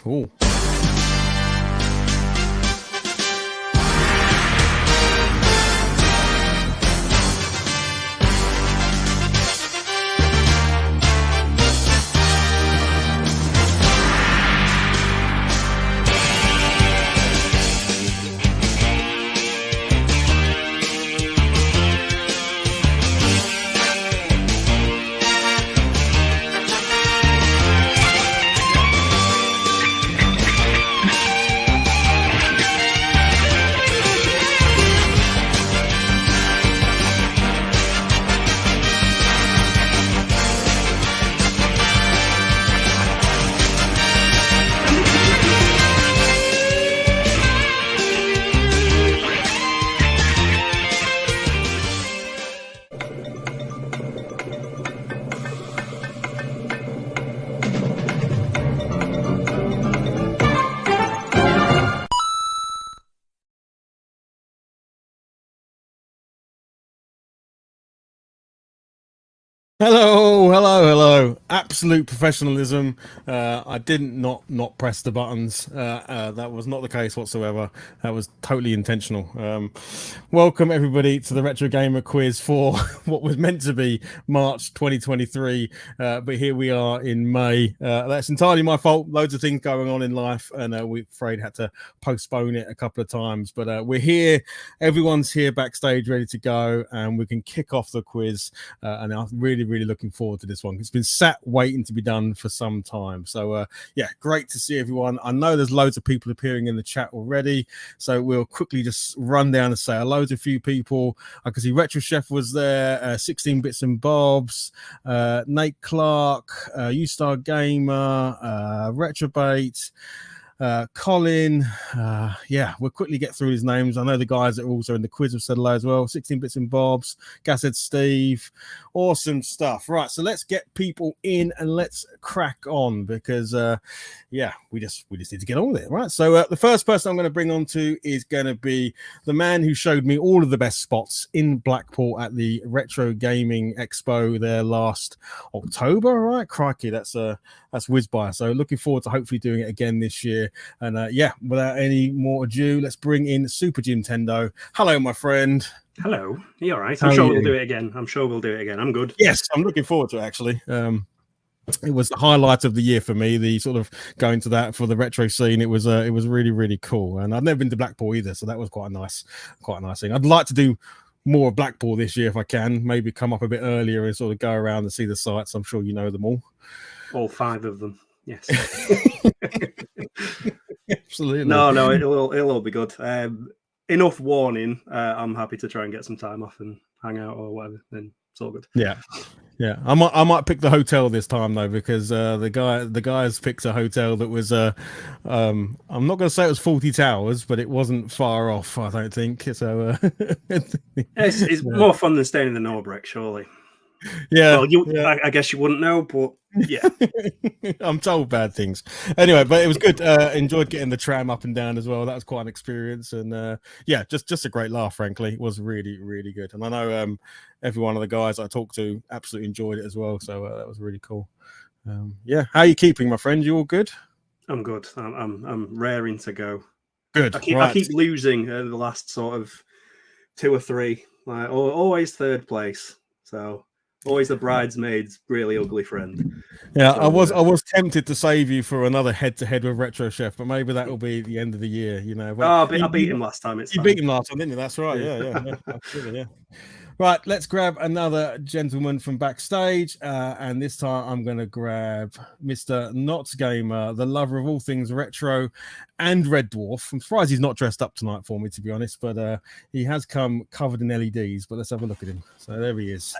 Ooh. Hello. Absolute professionalism. I didn't not press the buttons. That was not the case whatsoever. That was totally intentional. Welcome everybody to the Retro Gamer Quiz for what was meant to be March 2023, but here we are in May. That's entirely my fault. Loads of things going on in life, and we afraid had to postpone it a couple of times. But we're here. Everyone's here backstage, ready to go, and we can kick off the quiz. And I'm really looking forward to this one. It's been sat waiting to be done for some time. So yeah, great to see everyone. I know there's loads of people appearing in the chat already, so we'll quickly just run down and say hello to a few people. I can see Retro Chef was there, 16 Bits and Bobs, Nate Clark, U-Star Gamer, Retrobait, Colin. Yeah, we'll quickly get through his names. I know the guys that are also in the quiz have said hello as well. 16 Bits and Bobs, Gashead Steve. Awesome stuff. Right, so let's get people in and let's crack on, because yeah, we just need to get on with it. Right, so the first person I'm going to bring on to is going to be the man who showed me all of the best spots in Blackpool at the Retro Gaming Expo there last October. Right, crikey, that's whiz by. So looking forward to hopefully doing it again this year. And yeah, without any more ado, let's bring in Super Jimtendo. Hello, my friend. Hello. Are you all right? I'm sure we'll do it again. I'm good. Yes, I'm looking forward to it, actually. It was the highlight of the year for me, the sort of going to that for the retro scene. It was really cool. And I've never been to Blackpool either, so that was quite a nice thing. I'd like to do more of Blackpool this year if I can, maybe come up a bit earlier and sort of go around and see the sites. I'm sure you know them all 5 of them. Yes. Absolutely. No, it'll all be good. Enough warning. I'm happy to try and get some time off and hang out or whatever. Then it's all good. Yeah. I might pick the hotel this time though, because the guys picked a hotel that was I'm not going to say it was 40 towers, but it wasn't far off. I don't think so. It's more fun than staying in the Norbreck, surely. Yeah, well, I guess you wouldn't know, but yeah. I'm told bad things. Anyway, but it was good. Enjoyed getting the tram up and down as well. That was quite an experience, and yeah, just a great laugh. Frankly, it was really good. And I know every one of the guys I talked to absolutely enjoyed it as well. So that was really cool. Yeah, how are you keeping, my friend? You all good? I'm good. I'm raring to go. Good. I keep losing the last sort of 2 or 3. Like always third place. So. Always the bridesmaid's really ugly friend. Yeah, so, I was tempted to save you for another head-to-head with Retro Chef, but maybe that will be the end of the year, you know. I beat him last time. You beat him last time, didn't you? That's right. Yeah, absolutely, yeah. Right, let's grab another gentleman from backstage, and this time I'm going to grab Mr. Not Gamer, the lover of all things retro and Red Dwarf. I'm surprised he's not dressed up tonight for me, to be honest, but he has come covered in LEDs. But let's have a look at him. So there he is.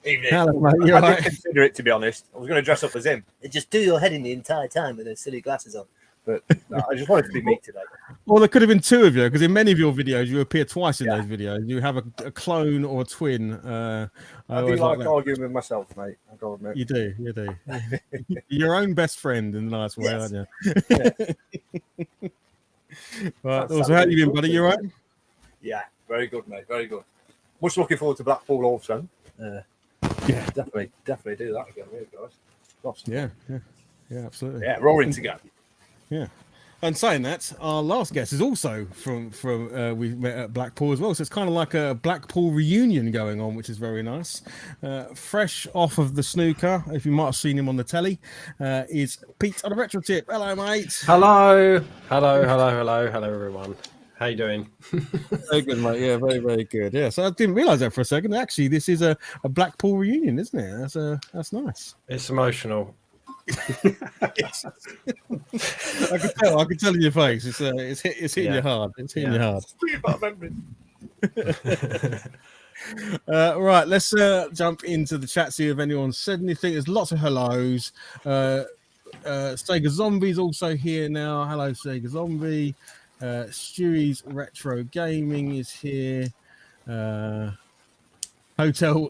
Evening. Hello, I didn't consider it, to be honest. I was going to dress up as him. And just do your head in the entire time with those silly glasses on. But no, I just wanted to be me today. Well, there could have been 2 of you, because in many of your videos, you appear twice in those videos. You have a clone or a twin. I do like arguing with myself, mate. I gotta admit. You do. You're your own best friend in a nice way, aren't you? Yeah. Right. So how have you been, buddy? You all right? Yeah, very good, mate. Very good. Much looking forward to Blackpool also. Yeah, definitely do that again, really, guys. Awesome. Yeah, absolutely. Yeah, roaring to go. Yeah. And saying that, our last guest is also from we met at Blackpool as well. So it's kind of like a Blackpool reunion going on, which is very nice. Fresh off of the snooker, if you might have seen him on the telly, is Pete Onaretrotip. Hello, mate. Hello, everyone. How you doing? Very good, mate. Yeah, very, very good. Yeah. So I didn't realise that for a second. Actually, this is a Blackpool reunion, isn't it? That's nice. It's emotional. Yes. I can tell in your face. It's hitting you hard. It's hitting you hard. Right, let's jump into the chat, see if anyone said anything. There's lots of hellos. Sega Zombie's also here now. Hello, Sega Zombie. Stewie's Retro Gaming is here. Hotel.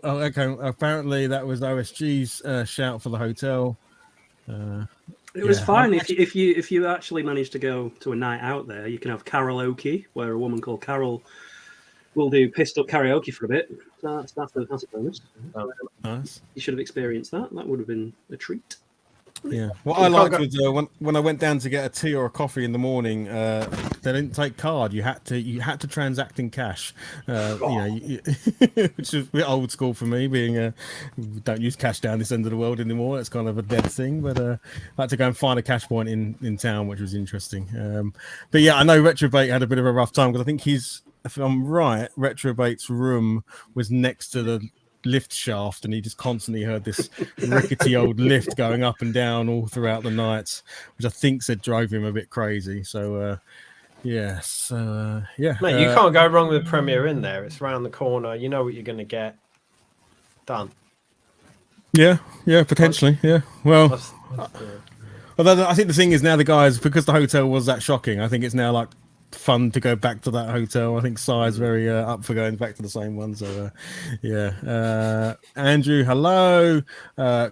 Oh, okay. Apparently that was OSG's shout for the hotel. It was fine if you actually managed to go to a night out there. You can have karaoke, where a woman called Carol will do pissed up karaoke for a bit. That's a bonus. Nice. You should have experienced that. That would have been a treat. Yeah. What I liked was when I went down to get a tea or a coffee in the morning, they didn't take card. You had to transact in cash. Which is a bit old school for me. Being we don't use cash down this end of the world anymore. It's kind of a dead thing. But I had to go and find a cash point in town, which was interesting. But yeah, I know Retrobate had a bit of a rough time because I think if I'm right, Retrobate's room was next to the lift shaft, and he just constantly heard this rickety old lift going up and down all throughout the night, which I think drove him a bit crazy. So yeah, Mate, you can't go wrong with Premiere in there. It's round the corner. You know what you're going to get. Done. Yeah, potentially. Yeah, well, although I think the thing is now the guys, because the hotel was that shocking, I think it's now like fun to go back to that hotel. I think Sai's very up for going back to the same one. So Andrew, hello.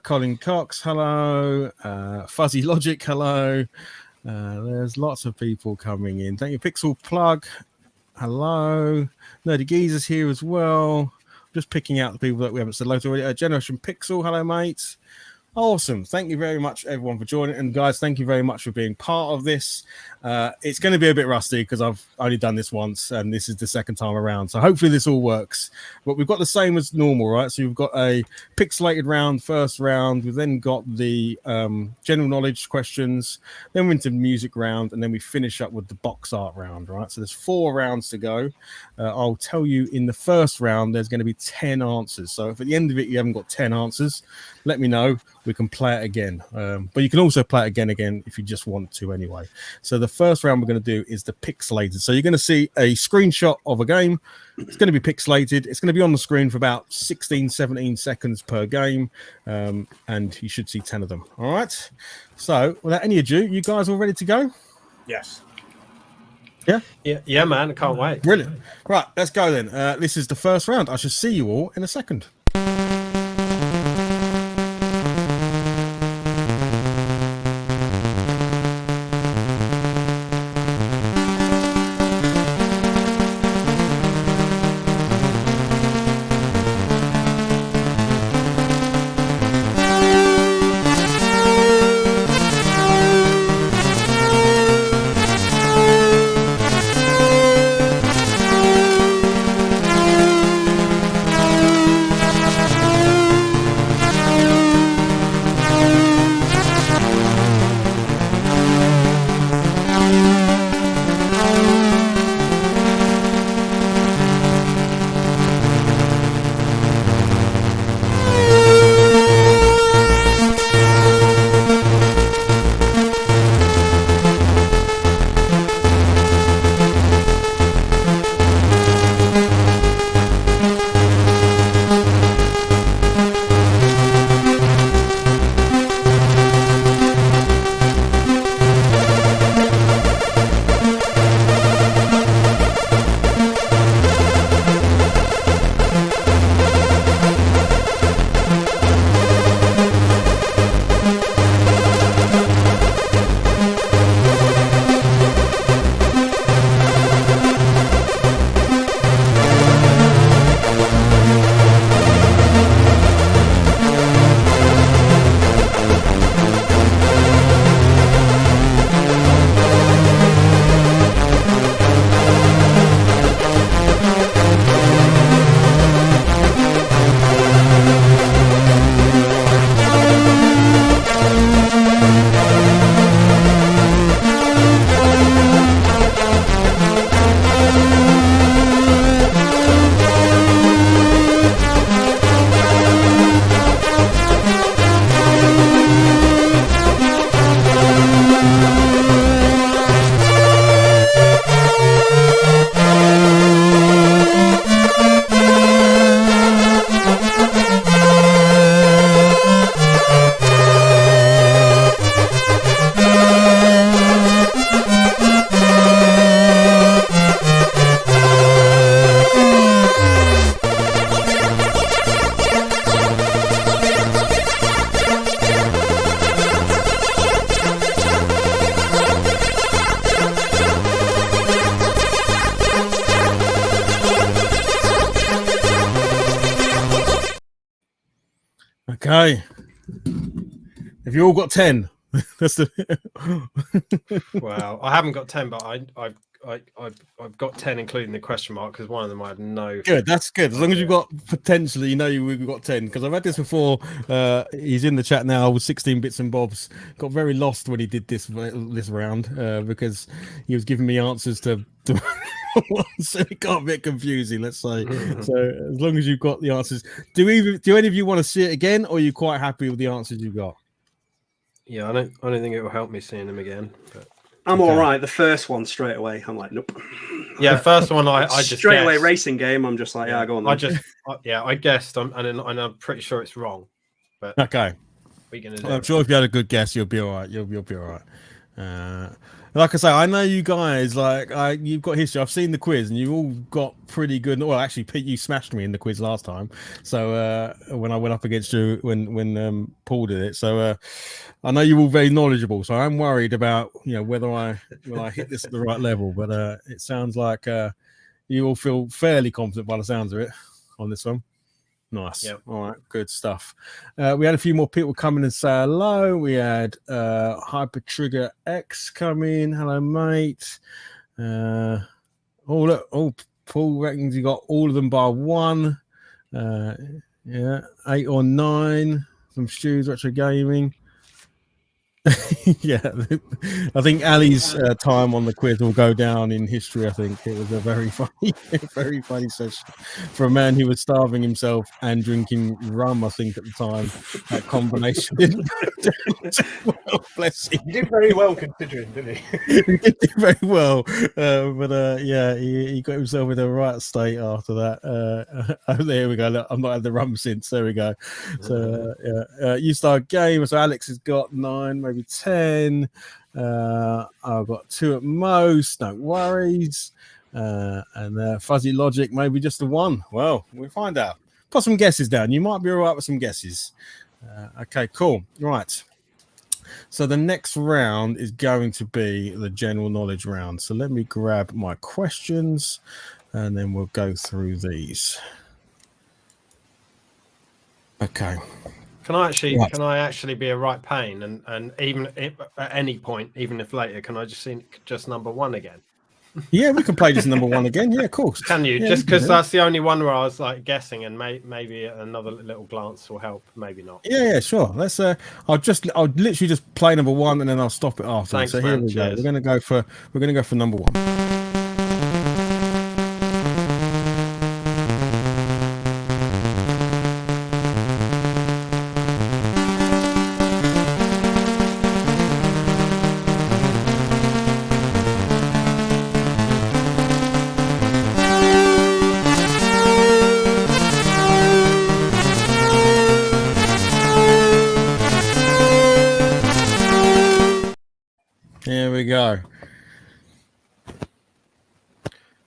Colin Cox, hello. Fuzzy Logic, hello. There's lots of people coming in. Thank you. Pixel Plug, hello. Nerdy Geezer's here as well. Just picking out the people that we haven't said hello to already. Generation Pixel, hello, mate. Awesome. Thank you very much, everyone, for joining. And guys, thank you very much for being part of this. It's going to be a bit rusty because I've only done this once and this is the second time around. So hopefully this all works. But we've got the same as normal, right? So we've got a pixelated round, first round. We've then got the general knowledge questions. Then we're into music round. And then we finish up with the box art round, right? So there's 4 rounds to go. I'll tell you in the first round, there's going to be 10 answers. So if at the end of it, you haven't got 10 answers, let me know. We can play it again. But you can also play it again if you just want to anyway. So the first round we're going to do is the pixelated. So you're going to see a screenshot of a game. It's going to be pixelated. It's going to be on the screen for about 16, 17 seconds per game. And you should see 10 of them. All right. So without any ado, you guys all ready to go? Yes. Yeah, man. I can't wait. Brilliant. Right, let's go then. This is the first round. I shall see you all in a second. Okay. Have you all got 10? That's the. Well, I haven't got 10, but I've got 10, including the question mark, because one of them I had no. Good, that's good. As long as you've got potentially, we've got 10. Because I've had this before. He's in the chat now with 16 bits and bobs. Got very lost when he did this round because he was giving me answers to so it got a bit confusing, let's say. So as long as you've got the answers, do any of you want to see it again, or are you quite happy with the answers you got? Yeah, I don't think it will help me seeing them again. But I'm all right. The first one straight away, I'm like, nope. Yeah, first one I just straight guessed. away racing game. I'm just like, yeah, go on. Then. I guessed, and I'm pretty sure it's wrong. But okay, what are you gonna do? I'm sure if you had a good guess, you'll be all right. You'll be all right. Like I say, I know you guys. You've got history. I've seen the quiz, and you all got pretty good. Well, actually, Pete, you smashed me in the quiz last time. So when I went up against you, when Paul did it, so I know you're all very knowledgeable. So I'm worried about whether I hit this at the right level. But it sounds like you all feel fairly confident by the sounds of it on this one. Nice. Yep. All right. Good stuff. We had a few more people come in and say hello. We had Hyper Trigger X come in. Hello, mate. Paul reckons you got all of them by one. 8 or 9. Some Stu's Retro Gaming. Yeah, I think Ali's time on the quiz will go down in history. I think it was a very funny session for a man who was starving himself and drinking rum. I think at the time that combination didn't go down well. Bless him. He did very well considering, didn't he? He did do very well, he got himself in the right state after that. There we go. Look, I've not had the rum since. There we go. So you start game. So Alex has got 9, maybe 10. I've got 2 at most. No worries. And Fuzzy Logic, maybe just the 1. Well, we'll find out. Put some guesses down. You might be all right with some guesses. Okay, cool. Right. So the next round is going to be the general knowledge round. So let me grab my questions and then we'll go through these. Okay. Can I actually be a right pain and even if, at any point, even if later, can I just see just number 1 again? Yeah, we can play just number 1 again. Yeah, of course. Can you? Just because that's the only one where I was like guessing, and maybe another little glance will help. Maybe not. Yeah, sure. Let's. I'll literally just play number 1 and then I'll stop it after. Thanks, so man. Here we Cheers. go. We're gonna go for number 1. Here we go.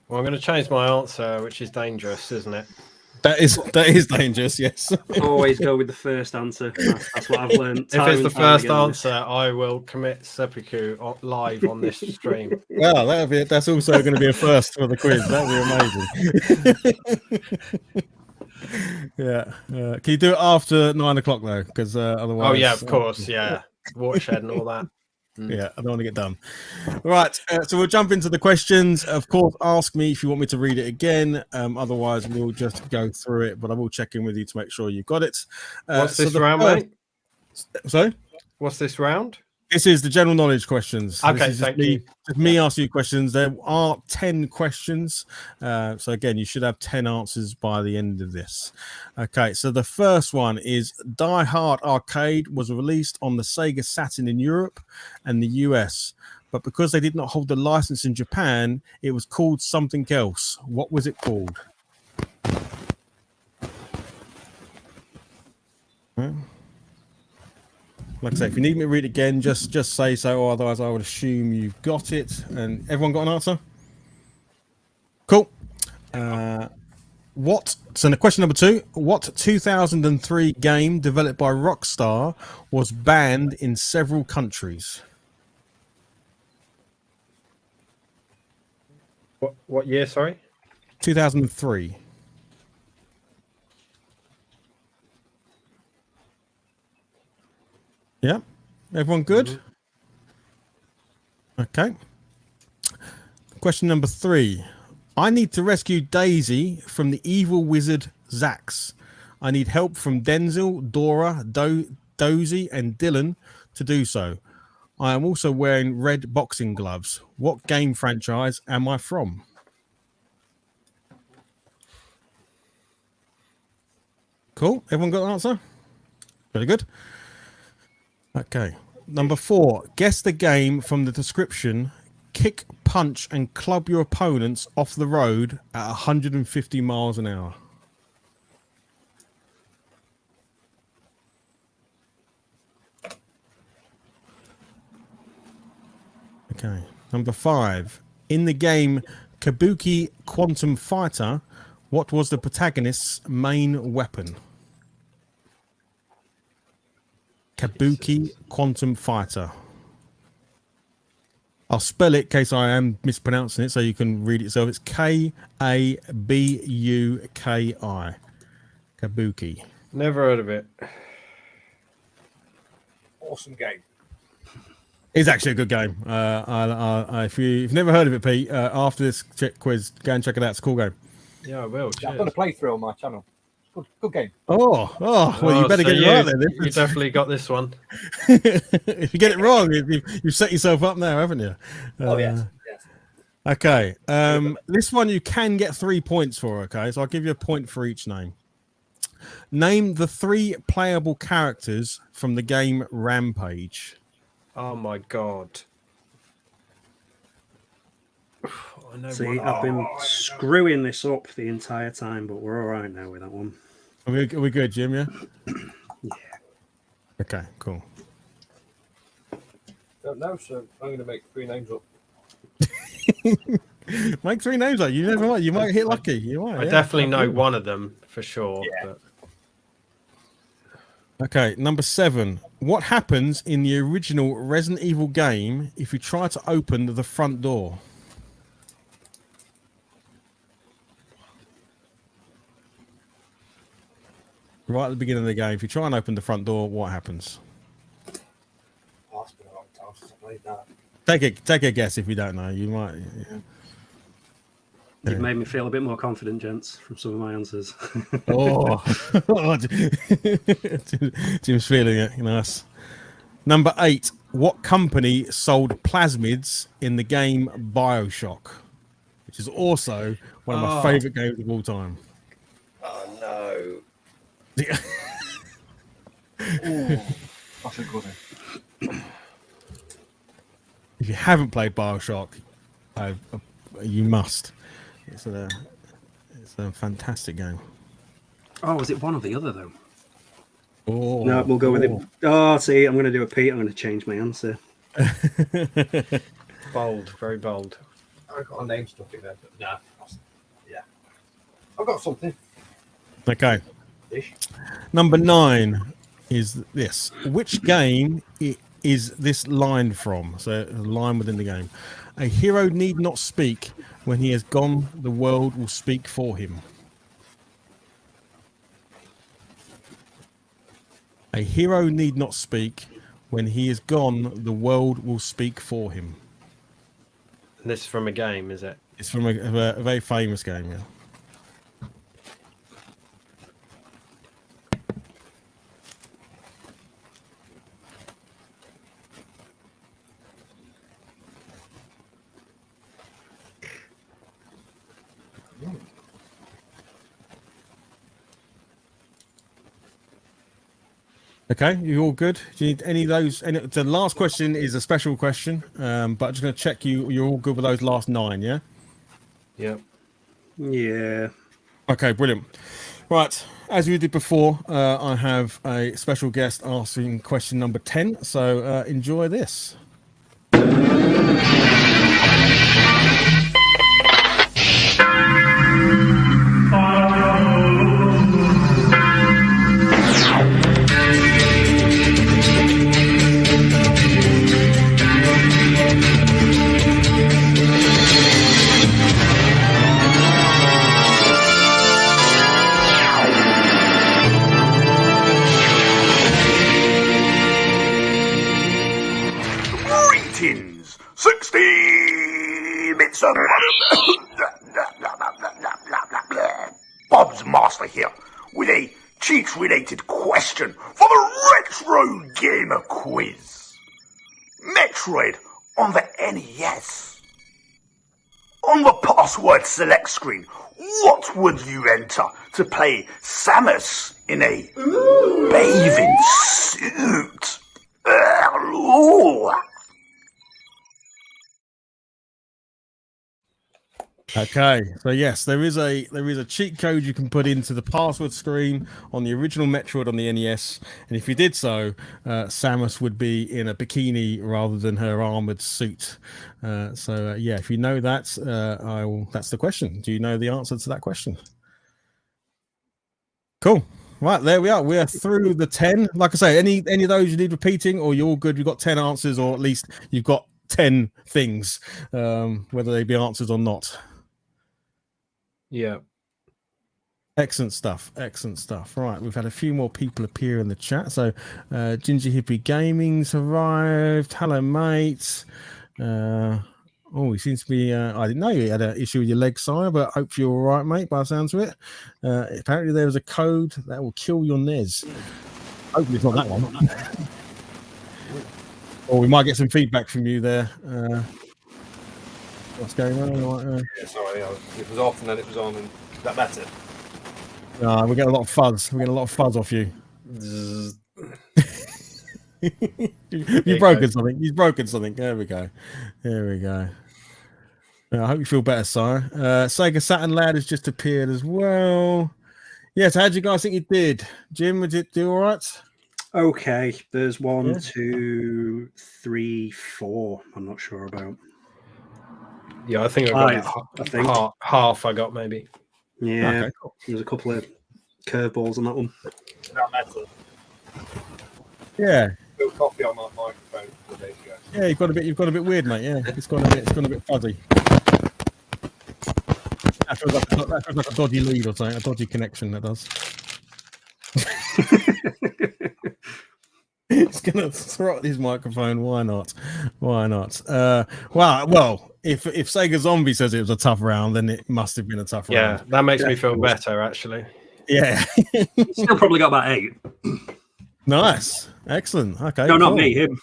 Well, I'm going to change my answer, which is dangerous, isn't it? That is dangerous. Yes. Always go with the first answer. That's what I've learned. If it's the first answer, I will commit seppuku live on this stream. Well, that's also going to be a first for the quiz. That'll be amazing. Yeah. Can you do it after 9 o'clock though? Because otherwise. Oh yeah, of course. Yeah, watershed and all that. Yeah, I don't want to get done. Right, so we'll jump into the questions. Of course, ask me if you want me to read it again. Otherwise, we'll just go through it. But I will check in with you to make sure you got it. What's this round, mate? Sorry? What's this round? This is the general knowledge questions. Okay, thank you. Just me asking you questions. There are 10 questions. So again, you should have 10 answers by the end of this. Okay, so the first one is Die Hard Arcade was released on the Sega Saturn in Europe and the US. But because they did not hold the license in Japan, it was called something else. What was it called? Like I say, if you need me to read it again, just say so, or otherwise I would assume you've got it. And everyone got an answer? Cool. So the question number 2, what 2003 game developed by Rockstar was banned in several countries? What year, sorry? 2003. Yeah. Everyone good? Mm-hmm. Okay. Question number 3. I need to rescue Daisy from the evil wizard Zax. I need help from Denzel, Dora, Dozy, and Dylan to do so. I am also wearing red boxing gloves. What game franchise am I from? Cool. Everyone got an answer? Very good. Okay. Number 4. Guess the game from the description. Kick, punch, and club your opponents off the road at 150 miles an hour. Okay. Number 5. In the game Kabuki Quantum Fighter, what was the protagonist's main weapon? Kabuki Quantum Fighter. I'll spell it in case I am mispronouncing it so you can read it yourself. It's Kabuki. Kabuki. Never heard of it. Awesome game. It's actually a good game. If you've never heard of it, Pete, after this quiz, go and check it out. It's a cool game. Yeah, I will. Yeah, I've done a playthrough on my channel. Good game. Well, you better so get it right then. You definitely got this one. If you get it wrong, you've set yourself up now, haven't you? Oh, yes. Okay. This one you can get 3 points for, okay? So I'll give you a point for each name. Name the 3 playable characters from the game Rampage. Oh, my God. See, I've been screwing this up the entire time, but we're all right now with that one. Are we good, Jim? Yeah? Yeah. Okay, cool. Don't know, so I'm going to make 3 names up. Make 3 names up. You never might. You might hit lucky. You might. I definitely know one of them for sure. Yeah. But... Okay, number 7. What happens in the original Resident Evil game if you try to open the front door? Right at the beginning of the game, if you try and open the front door, what happens? Oh, it's been a long time since I played that. Take a guess if you don't know. You might. Yeah. You've made me feel a bit more confident, gents, from some of my answers. Oh, Jim's feeling it. Nice. Number 8. What company sold plasmids in the game BioShock, which is also one of my favourite games of all time? Oh, no. Ooh, that's a good one. If you haven't played BioShock, you must. It's a fantastic game. Oh, is it one or the other, though? Oh, No, we'll go with it. Oh, see, I'm going to do a Pete. I'm going to change my answer. Bold, very bold. I've got a name stuck in there, but nah. Yeah. I've got something. Okay. Ish. Number 9 is this. Which game is this line from? So a line within the game. A hero need not speak. When he has gone, the world will speak for him. A hero need not speak. When he is gone, the world will speak for him. And this is from a game, is it? It's from a very famous game, yeah. Okay, you all good? Do you need any of those? The last question is a special question, but I'm just going to check you're all good with those last 9, yeah? Yep. Yeah. Okay, brilliant. Right, as we did before, I have a special guest asking question number 10, so enjoy this. ratings. 60 bits of Bob's Master here with a cheat-related question for the Retro Gamer Quiz. Metroid on the NES. On the password select screen, what would you enter to play Samus in a bathing suit? Ooh. Okay, so yes, there is a cheat code you can put into the password screen on the original Metroid on the NES, and if you did so, Samus would be in a bikini rather than her armored suit. Yeah, if you know that, that's the question. Do you know the answer to that question? Cool. Right, there we are. We are through the 10. Like I say, any of those you need repeating, or you're all good. You've got 10 answers, or at least you've got 10 things, whether they be answers or not. Yeah. Excellent stuff. Excellent stuff. Right, we've had a few more people appear in the chat. So, Ginger Hippie Gaming's arrived. Hello, mate. He seems to be. I didn't know you had an issue with your leg, sire, but hope you're all right, mate. By the sounds of it, apparently there was a code that will kill your NES. Hopefully, it's not that one. Or we might get some feedback from you there. What's going on? Sorry, it was off and then it was on, and that better. We get a lot of fuzz. We get a lot of fuzz off you. You've broken something. You've broken something. There we go. There we go. I hope you feel better, sire. Sega Saturn Lad has just appeared as well. Yes, how do you guys think you did? Jim, did it do all right? Okay, there's 1, 2, 3, 4. I'm not sure about. Yeah, I think I got half. I got maybe. Yeah, okay, cool. There's a couple of curveballs on that one. That matter. Yeah. Spilled coffee on my microphone a couple of days ago. Yeah, you've got a bit weird, mate. Yeah, it's gone a bit fuzzy. That feels like a dodgy lead or something, a dodgy connection. That does. It's gonna throw at his microphone. Why not? Why not? Well, if Sega Zombie says it was a tough round, then it must have been a tough round. Yeah, that makes me feel better, actually. Yeah. Still probably got about 8. Nice. Excellent. Okay. No, not cool. me. Him.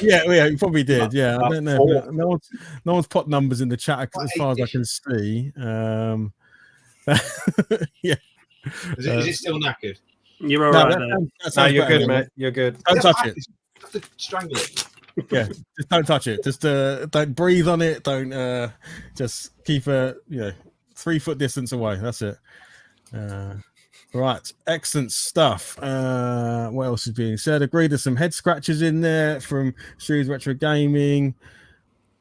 Yeah, you probably did. Yeah, I don't know. No one's put numbers in the chat as far as I can see. Yeah. Is it still knackered? You're all right. No, you're good, mate. You're good. Don't touch it. Have to strangle it. Yeah, just don't touch it. Just don't breathe on it. Don't just keep a 3-foot distance away. That's it. Right, excellent stuff. What else is being said? Agreed. There's some head scratches in there from Shoes Retro Gaming.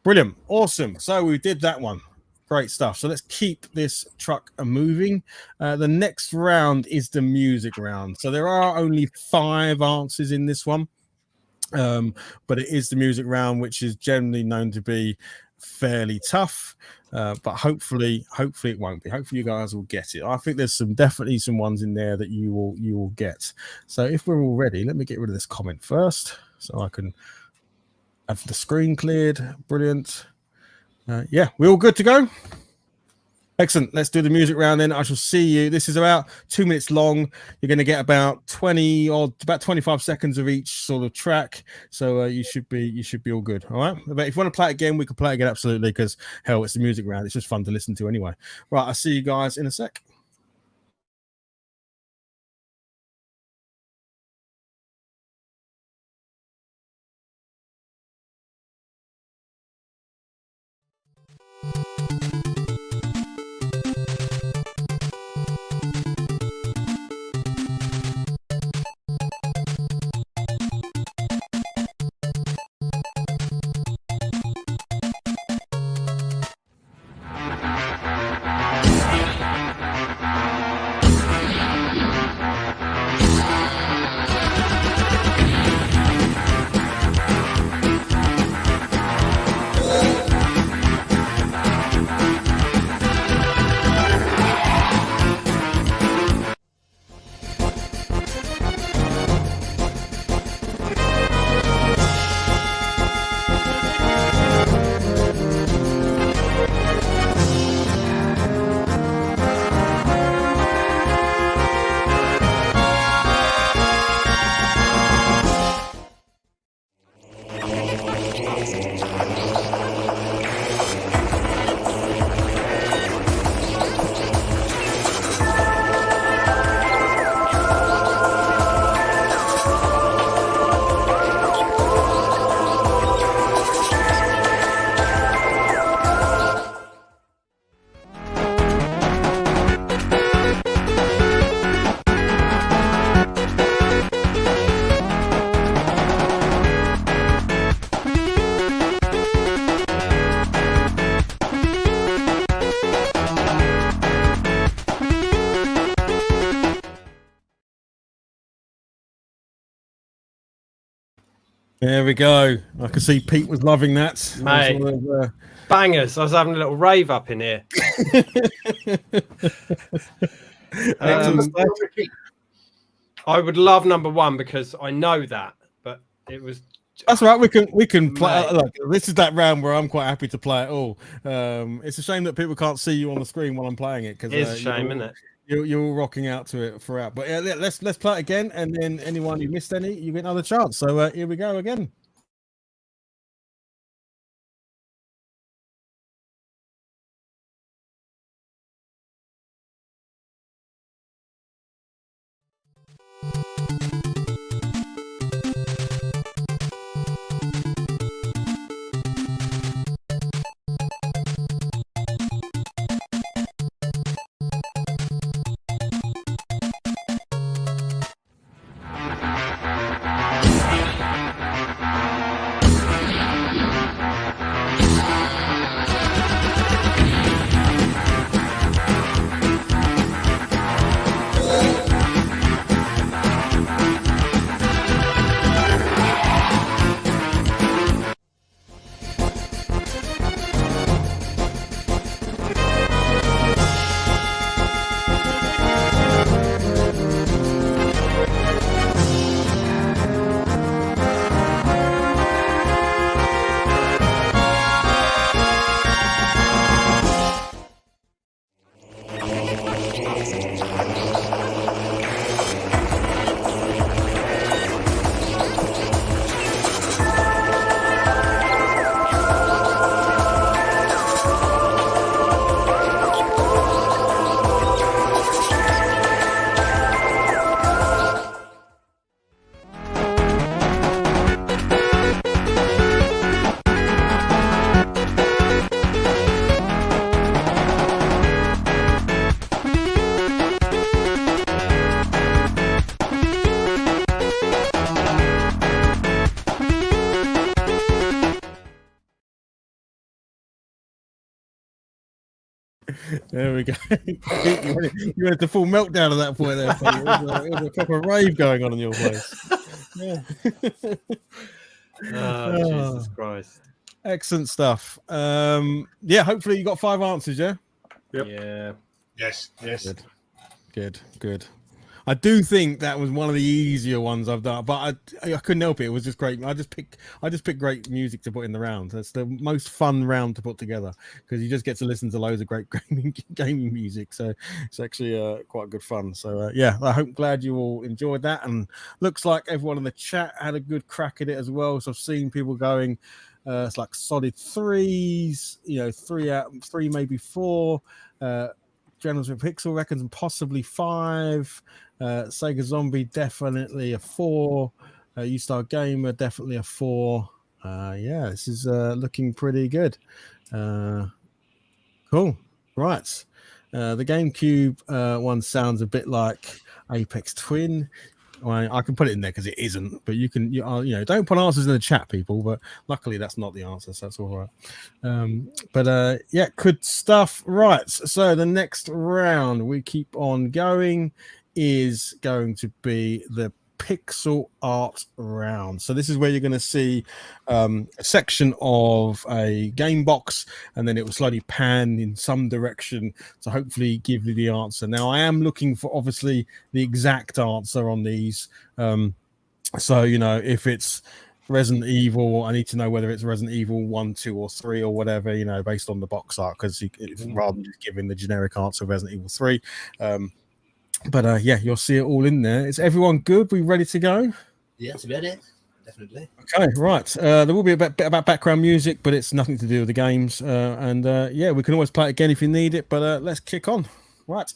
Brilliant, awesome. So we did that one. Great stuff. So let's keep this truck moving. The next round is the music round. So there are only 5 answers in this one, but it is the music round, which is generally known to be fairly tough. But hopefully it won't be. Hopefully you guys will get it. I think there's definitely some ones in there that you will get. So if we're all ready, let me get rid of this comment first, so I can have the screen cleared. Brilliant. Yeah, we're all good to go. Excellent. Let's do the music round then. I shall see you. This is about 2 minutes long. You're going to get about 25 seconds of each sort of track. So you should be all good. All right. But if you want to play it again, we can play it again. Absolutely. Because hell, it's the music round. It's just fun to listen to anyway. Right. I'll see you guys in a sec. There we go. I can see Pete was loving that. Mate. Bangers. I was having a little rave up in here. I would love number one because I know that, but it was. That's right. We can play. Look, this is that round where I'm quite happy to play it all. It's a shame that people can't see you on the screen while I'm playing it because it's a shame, isn't it? You're all rocking out to it throughout. But yeah, let's play it again, and then anyone who missed any, you get another chance. So here we go again. There we go. You went to full meltdown at that point there. It was a proper rave going on in your place. Yeah. Jesus Christ. Excellent stuff. Yeah, hopefully you got 5 answers, yeah? Yep. Yeah. Yes. Good. I do think that was one of the easier ones I've done, but I couldn't help it. It was just great. I just picked great music to put in the round. That's the most fun round to put together because you just get to listen to loads of great gaming music. So it's actually quite good fun. So yeah, I'm glad you all enjoyed that, and looks like everyone in the chat had a good crack at it as well. So I've seen people going, it's like solid 3s, 3 out, 3 maybe 4. Generals with Pixel reckons and possibly 5. Sega Zombie definitely a 4. U-Star Gamer definitely a 4. Yeah, this is looking pretty good. Cool. Right. The GameCube one sounds a bit like Apex Twin. Well, I can put it in there because it isn't, but you don't put answers in the chat, people. But luckily, that's not the answer, so that's all right. Yeah, good stuff. Right, so the next round we keep on going is going to be the pixel art round. So this is where you're going to see a section of a game box, and then it will slowly pan in some direction to hopefully give you the answer. Now I am looking for obviously the exact answer on these. So if it's Resident Evil, I need to know whether it's Resident Evil 1, 2, or 3 or whatever, based on the box art, because rather than just giving the generic answer of Resident Evil 3. Yeah, you'll see it all in there. Is everyone good? We ready to go? Yes, ready. Definitely. Okay, right. There will be a bit about background music, but it's nothing to do with the games. Yeah, we can always play it again if you need it. But let's kick on. Right.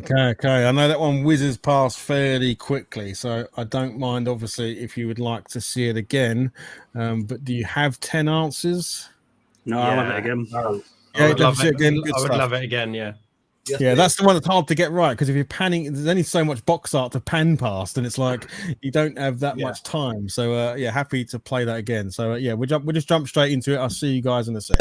Okay. I know that one whizzes past fairly quickly, so I don't mind, obviously, if you would like to see it again. But do you have 10 answers? No, I'll have it again. I would love it again. I would love it again. Yeah. Yes, Yeah, please. that's the one that's hard to get right, because if you're panning, there's only so much box art to pan past, and it's like you don't have that much time. So yeah, happy to play that again. So yeah, we'll just jump straight into it. I'll see you guys in a sec.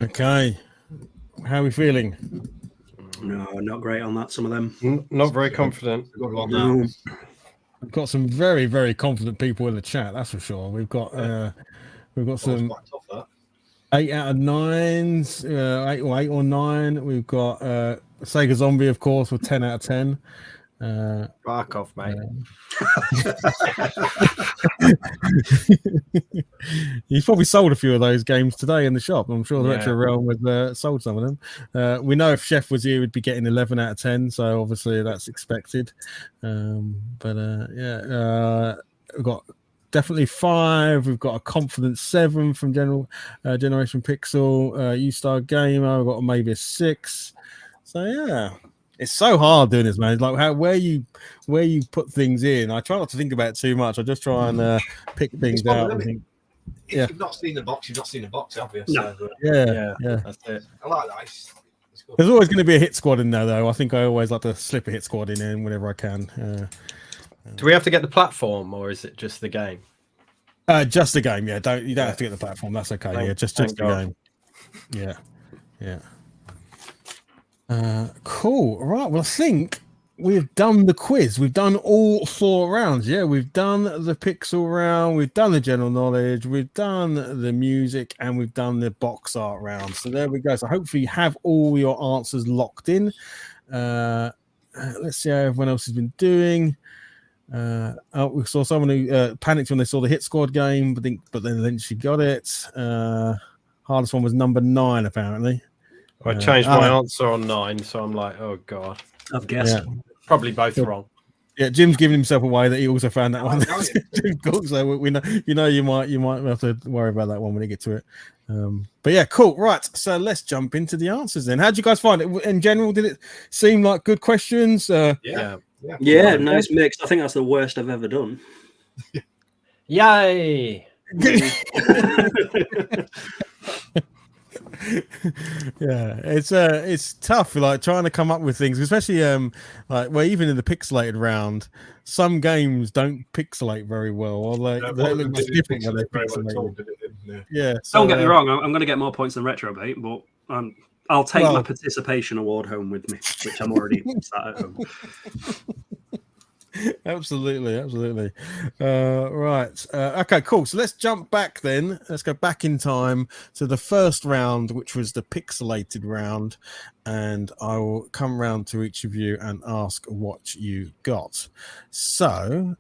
Okay. How are we feeling? No, not great on that. Some of them. Not very confident. Good one, that. No. We've got some very, very confident people in the chat. That's for sure. We've got some Quite tough, that. 8 out of 9s, 8 or 9. We've got Sega Zombie, of course, with 10 out of 10. Back off, mate. He's probably sold a few of those games today in the shop. I'm sure the Yeah. Retro Realm has sold some of them. We know if Chef was here, we'd be getting 11 out of 10, so obviously that's expected. We've got definitely 5. We've got a confident 7 from Generation Pixel. U-Star Gamer. We've got maybe a 6. So yeah. It's so hard doing this, man. It's like where you put things in. I try not to think about it too much. I just try and pick things out. And think, If you've not seen the box, you've not seen the box, have you? No. So, yeah. That's it. I like that. It's good. There's always going to be a hit squad in there, though. I think I always like to slip a hit squad in whenever I can. Do we have to get the platform, or is it just the game? Just the game, yeah. You don't have to get the platform. That's okay. Yeah, just the game. Yeah. Cool. Right. Well, I think we've done the quiz. We've done all 4 rounds. Yeah, we've done the pixel round. We've done the general knowledge. We've done the music, and we've done the box art round. So there we go. So hopefully you have all your answers locked in. Let's see how everyone else has been doing. We saw someone who panicked when they saw the hit squad game, but then she got it. Hardest one was number 9, apparently. I changed my answer on 9, so I'm like, oh god, I've guessed. probably both wrong. Yeah, Jim's giving himself away that he also found that one. Oh, So we know, you might have to worry about that one when you get to it. But yeah, cool. Right, so let's jump into the answers then. How did you guys find it in general? Did it seem like good questions? Yeah. Nice mix. I think that's the worst I've ever done. Yay! Yeah, it's tough, like trying to come up with things, especially even in the pixelated round, some games don't pixelate very well, or they look much different when they pixelate. Yeah, so, Don't get me wrong, I'm going to get more points than Retrobait, but I'll take my participation award home with me, which I'm already sat at home. Absolutely. Right. Okay, cool. So let's jump back then. Let's go back in time to the first round, which was the pixelated round. And I will come round to each of you and ask what you got. So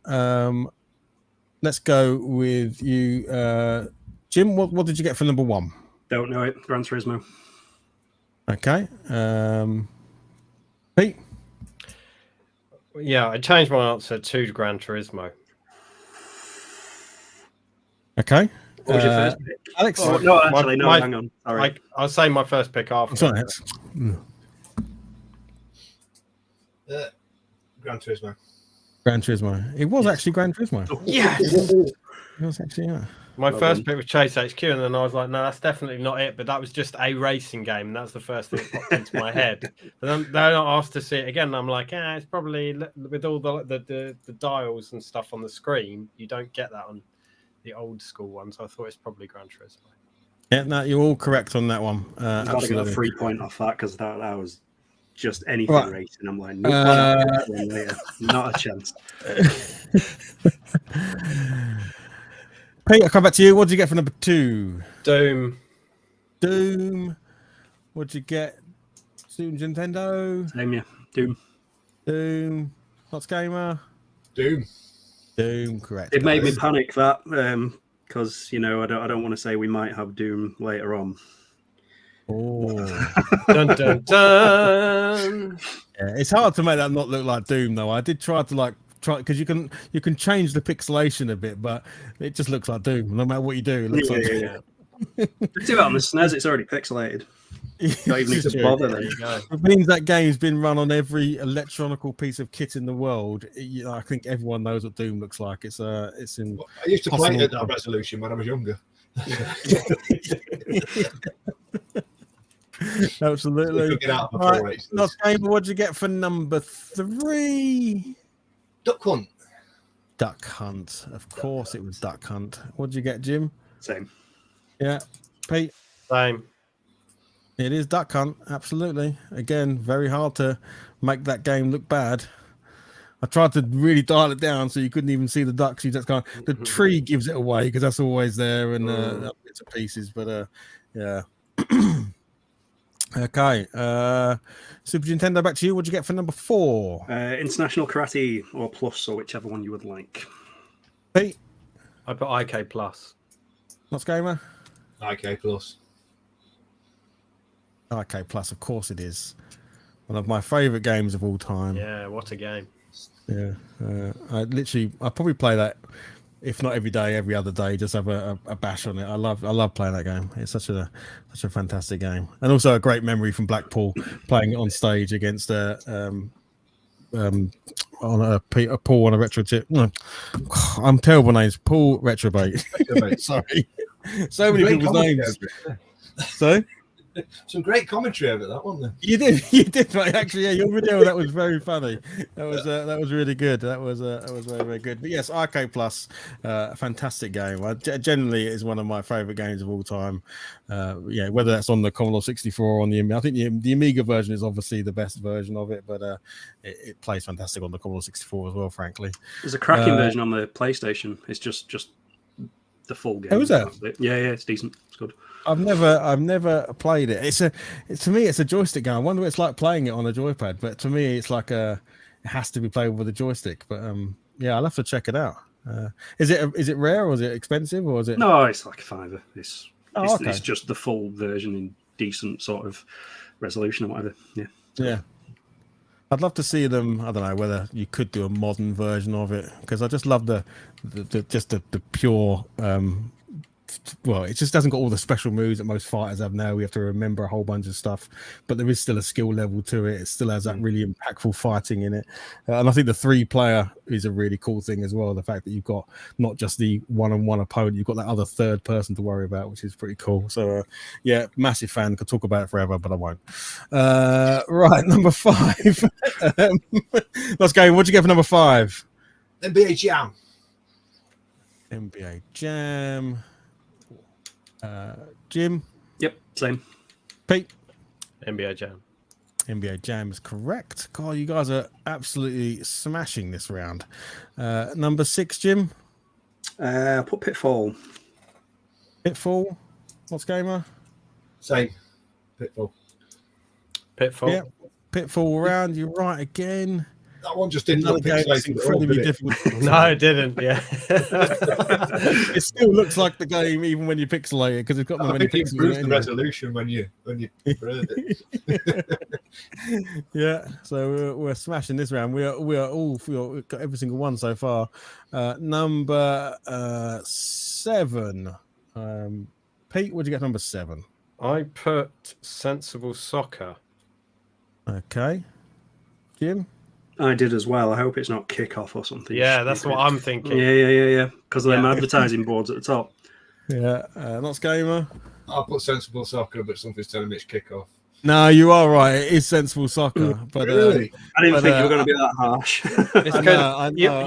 let's go with you. Jim, what did you get for number 1? Don't know it. Gran Turismo. Okay. Pete? Yeah, I changed my answer to Gran Turismo. Okay. What was your first pick? Alex? Oh, no, actually, no, hang on. Sorry. I'll say my first pick after. Sorry. Gran Turismo. Gran Turismo. It was actually Gran Turismo. Yes! It was actually, yeah. My first pick was Chase HQ, and then I was like, no, that's definitely not it. But that was just a racing game, and that's the first thing that popped into my head. But then they're not asked to see it again, and I'm like, it's probably with all the dials and stuff on the screen, you don't get that on the old school one. So I thought it's probably Gran Turismo. Yeah, no, you're all correct on that one. I've got to get a 3 point off that because that was just anything right. racing. I'm like, nope, not a chance. Pete, I'll come back to you. What did you get for number 2? Doom. What did you get? Super Jimtendo. Same, yeah. Doom. Lots Gamer. Doom, correct. It made me panic that because I don't want to say we might have Doom later on. Oh. Dun, dun, dun. Yeah, it's hard to make that not look like Doom, though. I did try because you can change the pixelation a bit, but it just looks like Doom. No matter what you do, it looks like Doom. Yeah. Do that on the SNES, it's already pixelated. Don't even need to bother then. It means that game's been run on every electronical piece of kit in the world. I think everyone knows what Doom looks like. It's in. I used to play it at that resolution when I was younger. Absolutely. All right. Last game, what did you get for number 3? Duck Hunt. Duck Hunt. Of course, it was Duck Hunt. What did you get, Jim? Same. Yeah. Pete? Same. It is Duck Hunt, absolutely. Again, very hard to make that game look bad. I tried to really dial it down so you couldn't even see the ducks. You just kind of, the tree gives it away because that's always there and bits and pieces. But yeah. Okay. Super Nintendo, back to you. What'd you get for number 4? International Karate or Plus or whichever one you would like. Pete, I put IK Plus. what's gamer? IK Plus. Okay, Plus, of course it is. One of my favourite games of all time. Yeah, what a game. Yeah, I probably play that, if not every day, every other day. Just have a bash on it. I love playing that game. It's such a fantastic game, and also a great memory from Blackpool playing it on stage against Paul Onaretrotip. No, I'm terrible names. Paul Retrobate. Sorry, so many people's names. So. Some great commentary over that, wasn't there? You did, mate. Actually, yeah, your video that was very funny. That was really good. That was very, very good. But yes, Arcade Plus, a fantastic game. Generally, it is one of my favorite games of all time. Yeah, whether that's on the Commodore 64 or on the Amiga. I think the Amiga version is obviously the best version of it, but it plays fantastic on the Commodore 64 as well. Frankly, there's a cracking version on the PlayStation. It's just the full game. Oh, is that? Yeah, it's decent. It's good. I've never played it. To me, it's a joystick game. I wonder what it's like playing it on a joypad. But to me, it's like it has to be played with a joystick. But yeah, I'll have to check it out. Is it rare or is it expensive or is it? No, it's like a $5. Okay. It's just the full version in decent sort of resolution or whatever. Yeah. Yeah. I'd love to see them. I don't know whether you could do a modern version of it because I just love the pure. Well, it just doesn't got all the special moves that most fighters have now. We have to remember a whole bunch of stuff, but there is still a skill level to it. It still has that really impactful fighting in it, and I think the 3-player is a really cool thing as well. The fact that you've got not just the one-on-one opponent, you've got that other third person to worry about, which is pretty cool. So, yeah, massive fan. Could talk about it forever, but I won't. Right, number 5. Let's go. What'd you get for number 5? NBA Jam. NBA Jam. Jim. Yep, same. Pete. NBA Jam. NBA Jam is correct. God, you guys are absolutely smashing this round. Number 6, Jim. Put Pitfall. Pitfall. What's gamer? Same. Pitfall. Yeah. Pitfall round. You're right again. That one just didn't look that's incredibly difficult. No, it didn't. Yeah. It still looks like the game even when you pixelate it because it's got I many think it pixels. improves in the it. resolution when you heard it. Yeah, so we're smashing this round. We've got every single one so far. Number 7. Pete, what'd you get? Number 7. I put Sensible Soccer. Okay, Jim. I did as well. I hope it's not Kickoff or something. Yeah, that's what I'm thinking. Yeah. Because of them advertising boards at the top. Yeah, not Gamer. I'll put Sensible Soccer, but something's telling me it's Kickoff. No, you are right. It is Sensible Soccer, but Really? I didn't think you were going to be that harsh. It's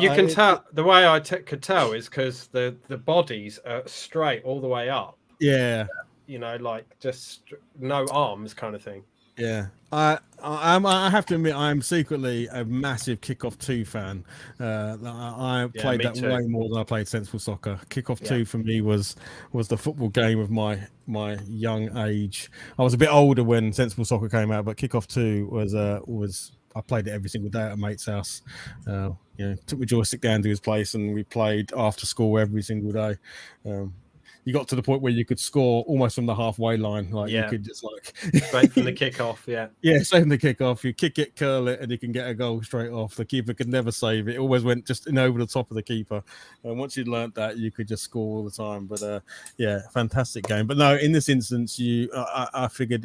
you can tell the way I could tell is because the bodies are straight all the way up. Yeah, You know, like just no arms kind of thing. yeah. I have to admit, I'm secretly a massive Kickoff 2 fan. I played that too. way more than I played Sensible Soccer. Kickoff 2 for me was the football game of my young age. I was a bit older when Sensible Soccer came out, but Kickoff 2 was I played it every single day at a mate's house. Took my joystick down to his place and we played after school every single day. You got to the point where you could score almost from the halfway line. You could just Straight from the kickoff, Yeah, same the kickoff. You kick it, curl it, and you can get a goal straight off. The keeper could never save it. It always went just over the top of the keeper. And once you'd learnt that, you could just score all the time. But fantastic game. But no, in this instance, I figured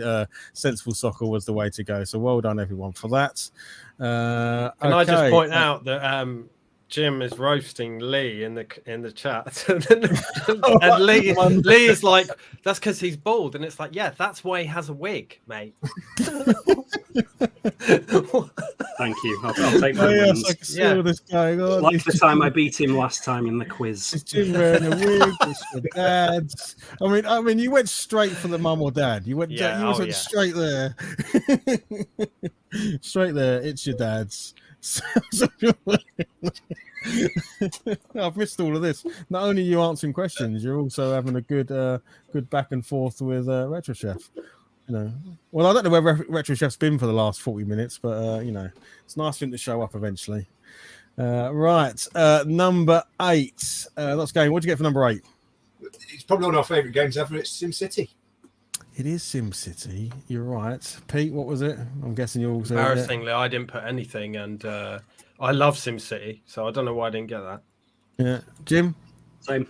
Sensible Soccer was the way to go. So well done, everyone, for that. Can I just point out that Jim is roasting Lee in the chat, and Lee is like, "That's because he's bald," and it's like, "Yeah, that's why he has a wig, mate." Thank you. I'll take my Yes, wins. I can see all this going on. Like the time I beat him last time in the quiz. It's Jim wearing a wig. It's your dad's. I mean, you went straight for the mum or dad. You went, straight there, straight there. It's your dad's. I've missed all of this. Not only are you answering questions, you're also having a good back and forth with Retro Chef. Well, I don't know where Retro Chef's been for the last 40 minutes, but it's nice for him to show up eventually. Right, number 8. Let's go. What'd you get for number 8? It's probably one of our favourite games ever. It's SimCity. It is SimCity. You're right, Pete. What was it? I'm guessing you also. Embarrassingly, I didn't put anything, and I love SimCity, so I don't know why I didn't get that. Yeah, Jim. Same.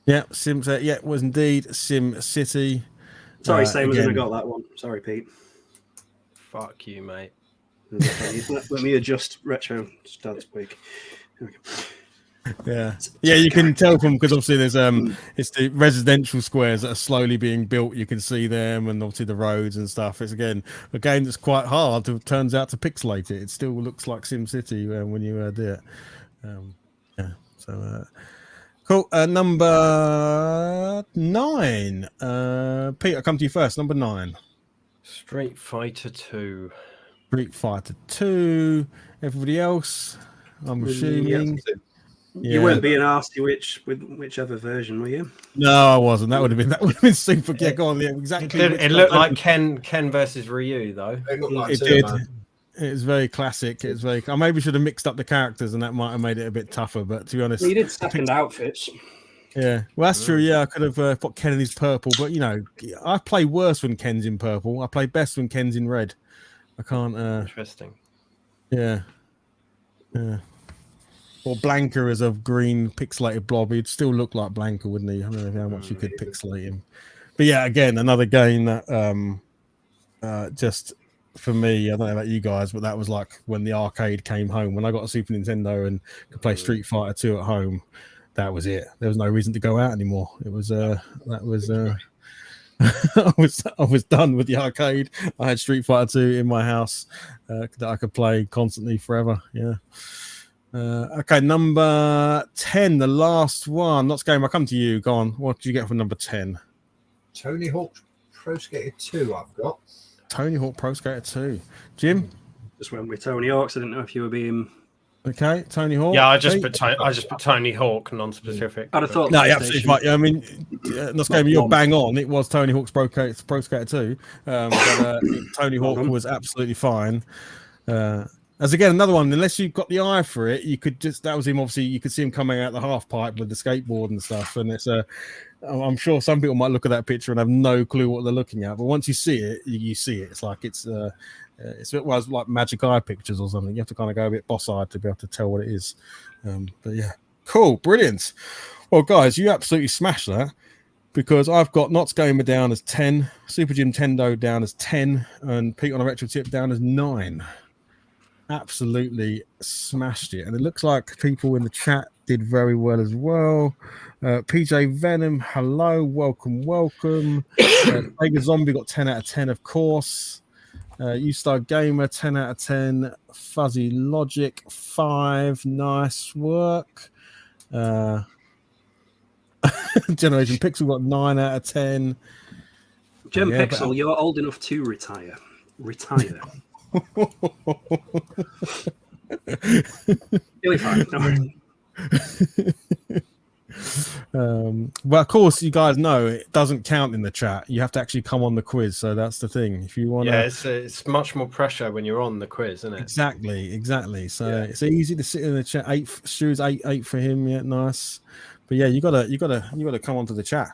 Yeah, SimCity. Yeah, it was indeed SimCity. Sorry, same as I got that one. Sorry, Pete. Fuck you, mate. Let me adjust Retro Stats quick. Yeah, you can tell from, because obviously there's it's the residential squares that are slowly being built. You can see them, and obviously the roads and stuff. It's again a game that's quite hard. Turns out to pixelate it. It still looks like SimCity when you do it. Yeah. So cool. Number 9. Pete, I'll come to you first. Number 9. Street Fighter 2. Street Fighter 2. Everybody else, I'm assuming. You weren't being asked with whichever version, were you? No, I wasn't. That would have been super. Yeah, go on. Yeah, exactly. It looked like Ken versus Ryu, though. It did. It was very classic. It was very. I maybe should have mixed up the characters, and that might have made it a bit tougher. But to be honest, You did second outfits. yeah, well, that's true. Yeah, I could have put Ken in his purple, but I play worse when Ken's in purple. I play best when Ken's in red. I can't. Interesting. Yeah. Or Blanca as a green pixelated blob. He'd still look like Blanca, wouldn't he? I don't know how much you could pixelate him. But yeah, again, another game that just for me, I don't know about you guys, but that was like when the arcade came home. When I got a Super Nintendo and could play Street Fighter 2 at home, that was it. There was no reason to go out anymore. It was I was done with the arcade. I had Street Fighter 2 in my house that I could play constantly forever. Yeah. Okay, number 10, the last one. Not game. I'll come to you. Go on. What did you get for number 10? Tony Hawk Pro Skater 2. I've got Tony Hawk Pro Skater 2. Jim. Just went with Tony Hawk's. I didn't know if you were being. Okay, Tony Hawk. Yeah, I just put Tony Hawk, non-specific. I'd have thought. No, absolutely right. I mean, not game. You're bang on. It was Tony Hawk's Pro Skater 2. But Tony Hawk was absolutely fine. As again, another one, unless you've got the eye for it, you could just, that was him, obviously, you could see him coming out the half pipe with the skateboard and stuff. And it's I'm sure some people might look at that picture and have no clue what they're looking at. But once you see it, you see it. It's like, it's like magic eye pictures or something. You have to kind of go a bit boss-eyed to be able to tell what it is. But yeah, cool, brilliant. Well, guys, you absolutely smashed that, because I've got Knots Gamer down as 10, Super Jimtendo down as 10, and Pete Onaretrotip down as 9. Absolutely smashed it, and it looks like people in the chat did very well as well. PJ Venom, hello, welcome. Tiger Zombie got 10 out of 10, of course. U-Star Gamer 10 out of 10. Fuzzy Logic 5, nice work. Generation Pixel got 9 out of 10. Gem Pixel, you're old enough to retire. Really fine. Well, of course, you guys know it doesn't count in the chat. You have to actually come on the quiz, so that's the thing. If you want, it's much more pressure when you're on the quiz, isn't it? Exactly. So it's easy to sit in the chat. 8 Stu's 8 for him. Yeah, nice. But yeah, you gotta come onto the chat,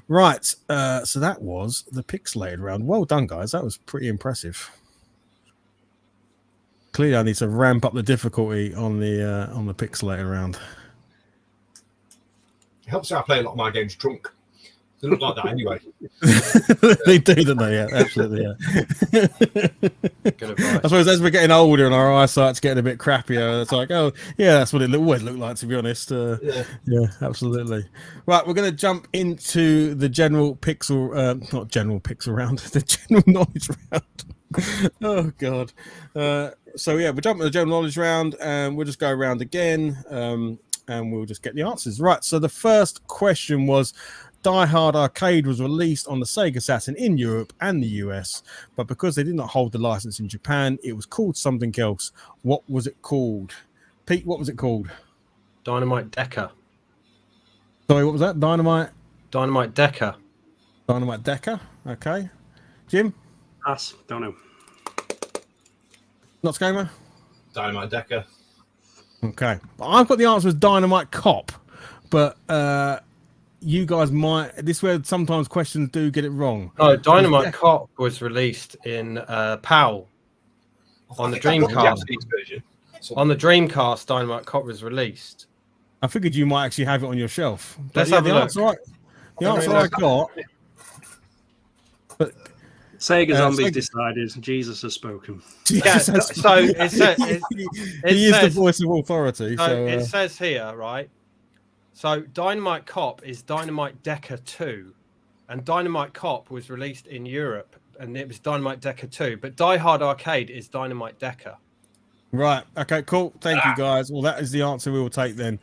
right? So that was the pixelated round. Well done, guys. That was pretty impressive. Clearly, I need to ramp up the difficulty on the pixelated round. It helps out. I play a lot of my games drunk, They look like that anyway. They do, don't they? Yeah, absolutely. Yeah. Good advice. I suppose as we're getting older and our eyesight's getting a bit crappier, it's like, oh, yeah, that's what it always looked like, to be honest. Yeah, absolutely. Right, we're going to jump into the general pixel, not general pixel round, the general knowledge round. Oh, God. So, yeah, we'll jump into the general knowledge round and we'll just go around again and we'll just get the answers. Right, so the first question was, Die Hard Arcade was released on the Sega Saturn in Europe and the US, but because they did not hold the license in Japan, it was called something else. What was it called? Pete, what was it called? Dynamite Decker. Sorry, what was that? Dynamite Decker. Dynamite Decker. Okay. Jim? Pass. Don't know. Not Skamer? Dynamite Decker. Okay. I've got the answer as Dynamite Cop, but you guys might. This is where sometimes questions do get it wrong. No, Dynamite Cop was released in PAL on the Dreamcast. On the Dreamcast, Dynamite Cop was released. I figured you might actually have it on your shelf. Let's have a look. The answer I got. But Sega Zombies decided Jesus has spoken. Yeah, so it says he is the voice of authority. So it says here, right? So Dynamite Cop is Dynamite Decker 2, and Dynamite Cop was released in Europe, and it was Dynamite Decker 2. But Die Hard Arcade is Dynamite Decker. Right. Okay. Cool. Thank you, guys. Well, that is the answer we will take then.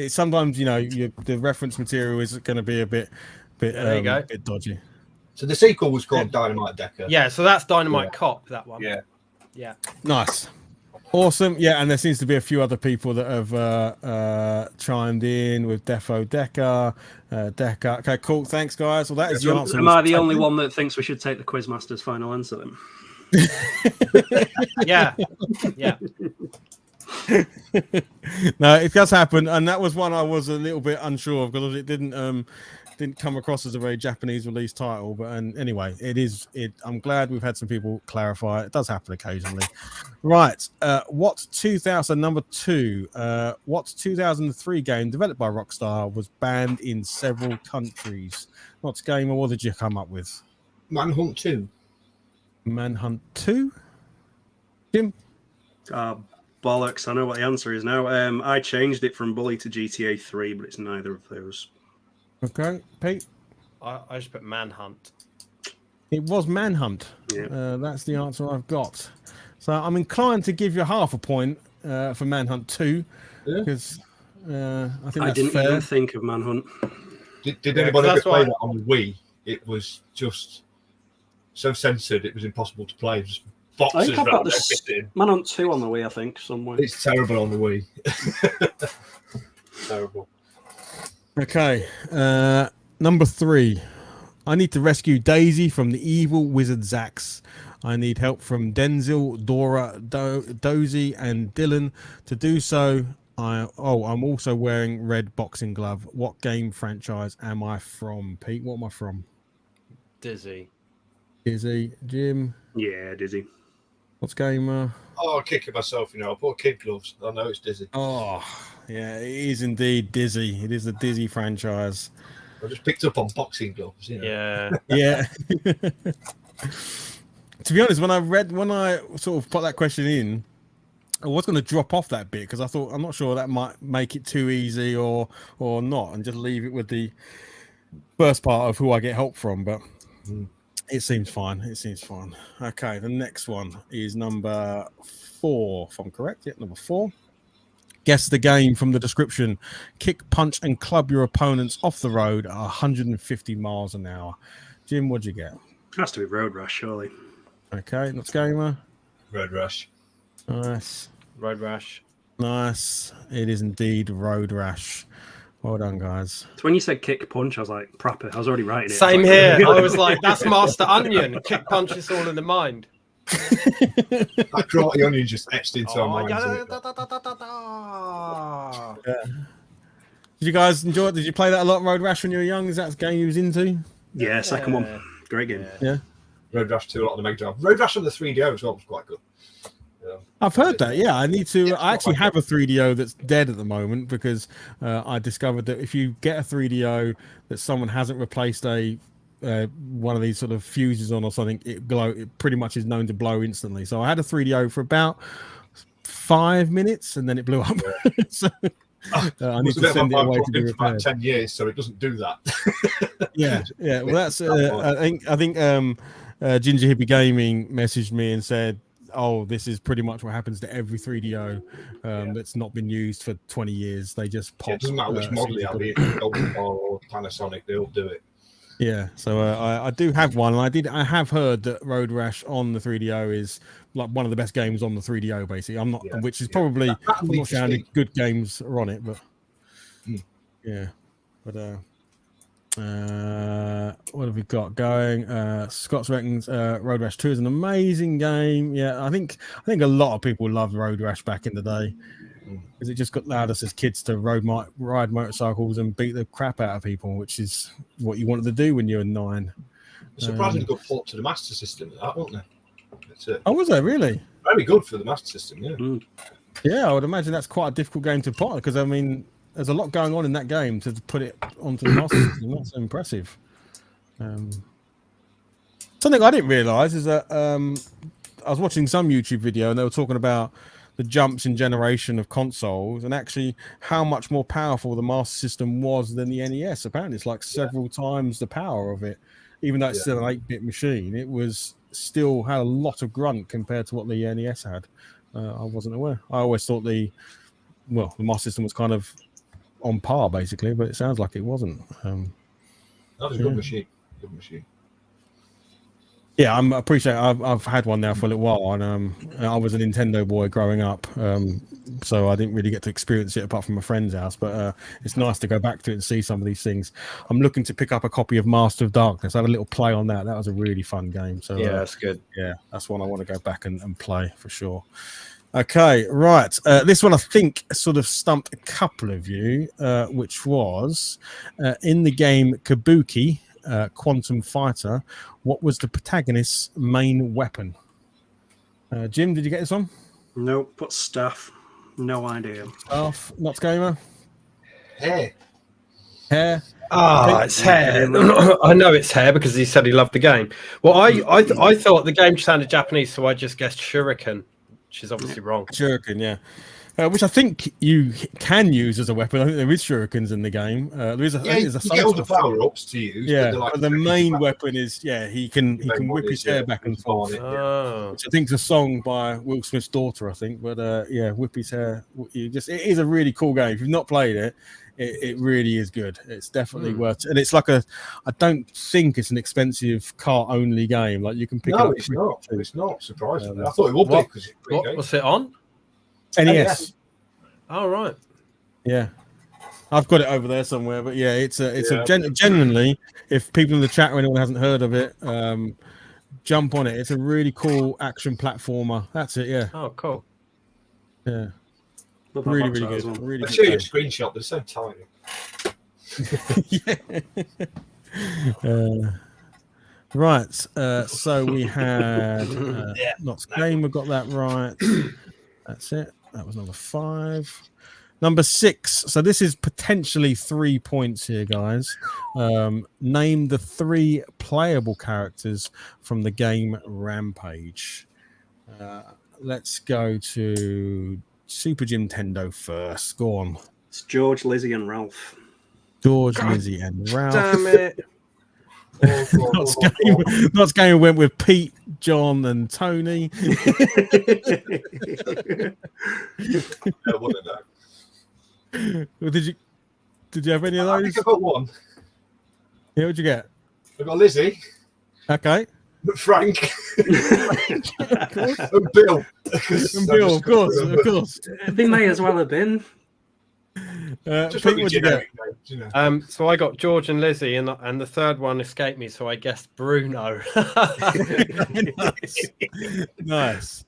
Sometimes the reference material is going to be a bit bit dodgy. So the sequel was called Dynamite Decker. Yeah. So that's Dynamite Cop. That one. Yeah. Nice. Awesome. Yeah, and there seems to be a few other people that have chimed in with Defo Decker, Decker. Okay, cool. Thanks, guys. Well, that is the answer. Am I the only one that thinks we should take the Quizmaster's final answer then? Yeah. No, it does happen, and that was one I was a little bit unsure of because it didn't come across as a very Japanese release title. But anyway, it is. I'm glad we've had some people clarify. It does happen occasionally. Right. What 2003 game developed by Rockstar was banned in several countries? What's game or what did you come up with? Manhunt 2. Manhunt 2? Jim? Bollocks. I know what the answer is now. I changed it from Bully to GTA 3, but it's neither of those. Okay. Pete? I just put Manhunt. It was Manhunt. Yeah. That's the answer I've got. So I'm inclined to give you half a point for Manhunt 2 because I think that's didn't fair. even think of Manhunt. Did anybody ever play that on the Wii? It was just so censored, it was impossible to play. Just boxes. I think I've got the Manhunt 2 on the Wii, I think, somewhere. It's terrible on the Wii. Terrible. Okay. Number 3. I need to rescue Daisy from the evil wizard Zax. I need help from Denzel, Dora, Dozy, and Dylan. To do so, I'm also wearing red boxing glove. What game franchise am I from? Pete, what am I from? Dizzy. Jim? Yeah, Dizzy. What's game? I'm kicking myself, I put kid gloves. I know it's Dizzy. Oh, yeah, it is indeed Dizzy. It is the Dizzy franchise. I just picked up on boxing gloves. Yeah. Yeah. To be honest, when I sort of put that question in, I was going to drop off that bit because I thought I'm not sure that might make it too easy or not, and just leave it with the first part of who I get help from. But it seems fine. Okay, the next one is number 4, if I'm correct. Yeah, number 4. Guess the game from the description. Kick, punch, and club your opponents off the road at 150 miles an hour. Jim, what'd you get? Has to be Road Rash, surely. Okay, let's go, Road Rush. Nice. Road Rash. Nice. It is indeed Road Rash. Well done, guys. So when you said kick punch, I was like, proper. I was already writing it. Same here. I was like, that's Master Onion. Kick punch is all in the mind. That karate onion just etched into our minds. Yeah. Did you guys enjoy it? Did you play that a lot, Road Rash, when you were young? Is that the game you was into? Yeah, second one. Great game. Yeah. Road Rash 2 a lot on the Mega Drive. Road Rash on the 3DO as well was quite good. I've heard that. Yeah, I need to. I actually have a 3DO that's dead at the moment because I discovered that if you get a 3DO that someone hasn't replaced one of these sort of fuses on or something, it pretty much is known to blow instantly. So I had a 3DO for about 5 minutes and then it blew up. So I need to send it away to be repaired. For about 10 years, so it doesn't do that. Yeah. Well, that's. I think Ginger Hippie Gaming messaged me and said, "Oh, this is pretty much what happens to every 3DO that's not been used for 20 years. They just pop." Yeah, it doesn't matter which model you have, Golden or Panasonic, they all do it. Yeah, so I do have one, and I have heard that Road Rash on the 3DO is like one of the best games on the 3DO. Basically, which is probably I'm not sure how many good games are on it, but yeah, but what have we got going? Scott's reckons Road Rash 2 is an amazing game. Yeah, I think a lot of people loved Road Rash back in the day because it just allowed us as kids to ride motorcycles and beat the crap out of people, which is what you wanted to do when you were 9. Surprisingly good port to the Master System, that wasn't it? Oh, was that really? Very good for the Master System, yeah. Yeah, I would imagine that's quite a difficult game to pot because I mean, there's a lot going on in that game to put it onto the Master System. That's impressive. Something I didn't realise is that I was watching some YouTube video and they were talking about the jumps in generation of consoles and actually how much more powerful the Master System was than the NES. Apparently, it's like several times the power of it, even though it's still an 8-bit machine. It was still had a lot of grunt compared to what the NES had. I wasn't aware. I always thought the Master System was kind of on par basically, but it sounds like it wasn't. That was a good machine. Good machine. Yeah, I appreciate it. I've had one now for a little while, and I was a Nintendo boy growing up, so I didn't really get to experience it apart from my friend's house. But it's nice to go back to it and see some of these things. I'm looking to pick up a copy of Master of Darkness. I had a little play on that. That was a really fun game. So yeah, that's good. Yeah, that's one I want to go back and play for sure. Okay, right. This one I think sort of stumped a couple of you, which was in the game Kabuki Quantum Fighter. What was the protagonist's main weapon? Jim, did you get this one? Nope. But staff. No idea. Staff. Not Gamer. Hair. It's hair. I know it's hair because he said he loved the game. Well, I thought the game sounded Japanese, so I just guessed shuriken, which is obviously wrong. Shuriken, yeah. Which I think you can use as a weapon. I think there is shurikens in the game. There is a you get all the power-ups to use. Yeah, but the main weapon is he can whip his hair back and forth. Which I think is a song by Will Smith's daughter, I think. But whip his hair. It is a really cool game. If you've not played it, it really is good. It's definitely worth it. And it's like I don't think it's an expensive car-only game. Like you can pick it up. It's not surprisingly. I thought it would be because it's what game. was it on? NES. Oh right. Yeah, I've got it over there somewhere. But yeah, it's genuinely. If people in the chat or anyone hasn't heard of it, jump on it. It's a really cool action platformer. That's it. Yeah. Oh, cool. Yeah. Really good. Well. Really I'll good show you a game. screenshot. They're so tiny. Right. So we had Knott's Game. We got that right. That's it. That was number 5. Number 6. So this is potentially 3 points here, guys. Name the 3 playable characters from the game Rampage. Let's go to Super Jimtendo first. Go on. It's George, Lizzie, and Ralph. George, Lizzie, and Ralph. Damn it. Knott's Game went with Pete, John, and Tony. Did you have any of those? I think I got one. Yeah, what'd you get? I got Lizzie. Okay. Frank. And Bill. And Bill, of course. They may as well have been. Just Pete, what'd you get? So I got George and Lizzie, and the third one escaped me, so I guessed Bruno. Nice.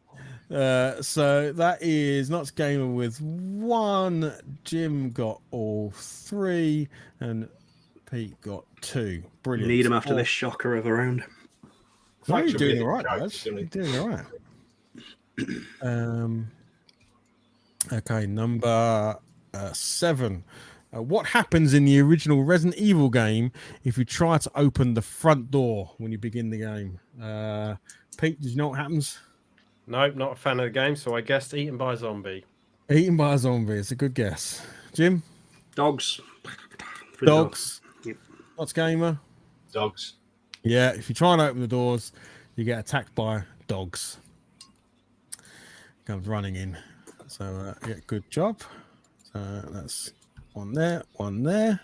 So that is Knott's Gamer with 1. Jim got all 3, and Pete got 2. Brilliant. Need him after this shocker of a round. No, you're doing all right, guys. You're doing all right. Okay, number 7. What happens in the original Resident Evil game if you try to open the front door when you begin the game? Pete, did you know what happens? Nope, not a fan of the game, so I guessed eaten by a zombie. Eaten by a zombie. It's a good guess. Jim? Dogs. Dogs. Yep. What's Gamer? Dogs. Yeah, if you try and open the doors, you get attacked by dogs. Comes running in. So, yeah, good job. So that's one there, one there.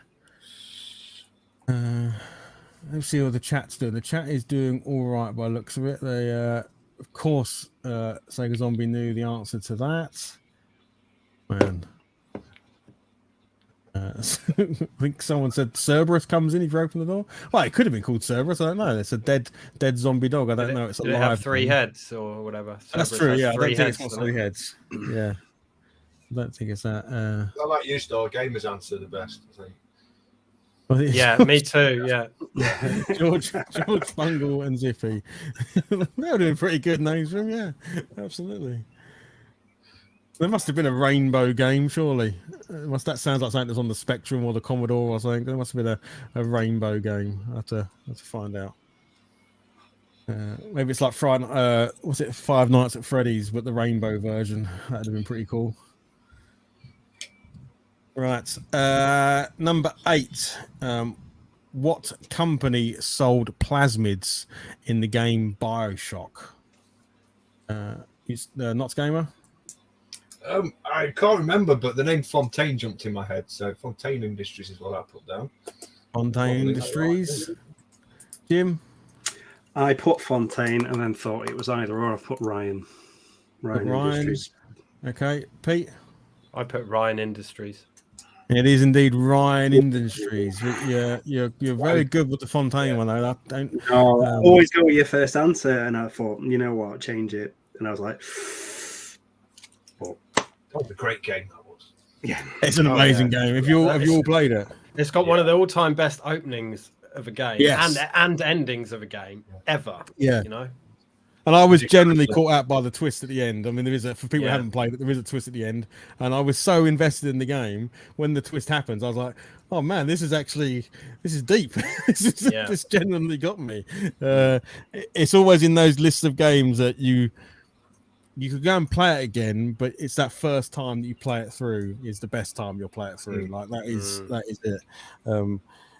Let's see what the chat's doing. The chat is doing all right by the looks of it. They, of course, Sega Zombie knew the answer to that. Man. I think someone said Cerberus comes in if you open the door. Well, it could have been called Cerberus. I don't know. It's a dead zombie dog. I don't know. It's Did it alive. have 3 heads or whatever? That's Cerberus true. has Yeah, I don't 3 think it's heads, got 3 heads. Yeah, I don't think it's that. I like you, Star. Gamers answer the best, I think. Well, it's Yeah, me too. Yeah. George Bungle and Zippy. They were doing pretty good names for him. Yeah, absolutely. There must have been a rainbow game, surely. That sounds like something that's on the Spectrum or the Commodore or something. There must have been a rainbow game. I have to find out. Maybe it's like Friday. Was it Five Nights at Freddy's, but the rainbow version? That'd have been pretty cool. Right, number 8. What company sold plasmids in the game BioShock? Not Gamer. I can't remember, but the name Fontaine jumped in my head, so Fontaine Industries is what I put down. Fontaine Industries. Jim? I put Fontaine and then thought it was either or. I put Ryan. Ryan Industries. Okay, Pete? I put Ryan Industries. It is indeed Ryan Industries. You're very good with the Fontaine one, though. Always go with your first answer, and I thought, you know what, change it. And I was like, That was a great game, that was. yeah, it's an amazing game. Have you all played it? It's got one of the all-time best openings of a game, Yes. and endings of a game ever. Yeah. You know. And I was generally caught out by the twist at the end. I mean, for people who Yeah. haven't played it, there is a twist at the end. And I was so invested in the game when the twist happens. I was like, oh man, this is deep. This genuinely got me. It's always in those lists of games that you could go and play it again, but it's that first time that you play it through is the best time you'll play it through. Like that is it.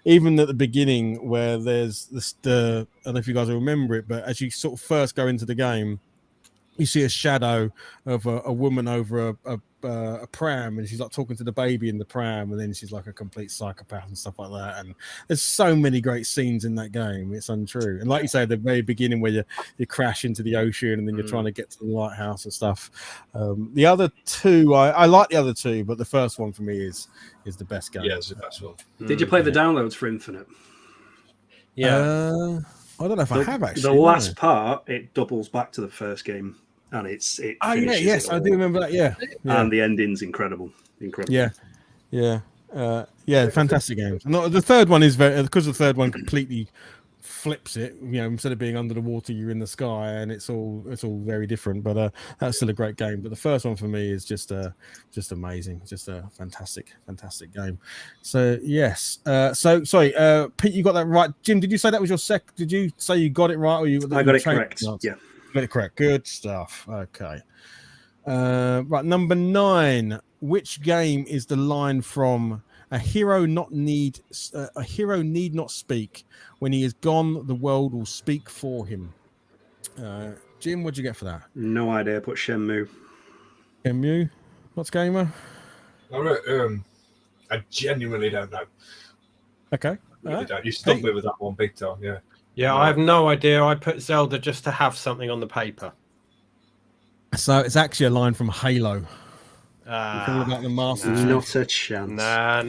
Even at the beginning where there's I don't know if you guys will remember it, but as you sort of first go into the game, you see a shadow of a woman over a pram, and she's like talking to the baby in the pram, and then she's like a complete psychopath and stuff like that. And there's so many great scenes in that game. It's untrue. And like you say, at the very beginning where you crash into the ocean and then you're trying to get to the lighthouse and stuff. The other two, I like the other two, but the first one for me is the best game. Yeah, it's the best one. Did you play the downloads for Infinite? Yeah. I don't know if I have actually. The last part, it doubles back to the first game, and it finishes it I all. do remember that. Yeah. And the ending's incredible. Yeah, fantastic game. No, the third one is because the third one completely flips it. You know, instead of being under the water, you're in the sky, and it's all very different. But that's still a great game. But the first one for me is just amazing, just a fantastic game. So yes. So sorry, Pete, you got that right. Jim, did you say that was your sec? Did you say you got it right, or you? I got it correct. Yeah, got it correct. Good stuff. Okay. Right, number 9. Which game is the line from a hero need not speak. When he is gone, the world will speak for him. Jim, what'd you get for that? no idea. Put Shenmue. Shenmue? What's Gamer? I genuinely don't know. Okay. Really don't. You stumped me with that one big time, yeah. Yeah, I have no idea. I put Zelda just to have something on the paper. So it's actually a line from Halo. It's all about the Master Chief. Not a chance. No.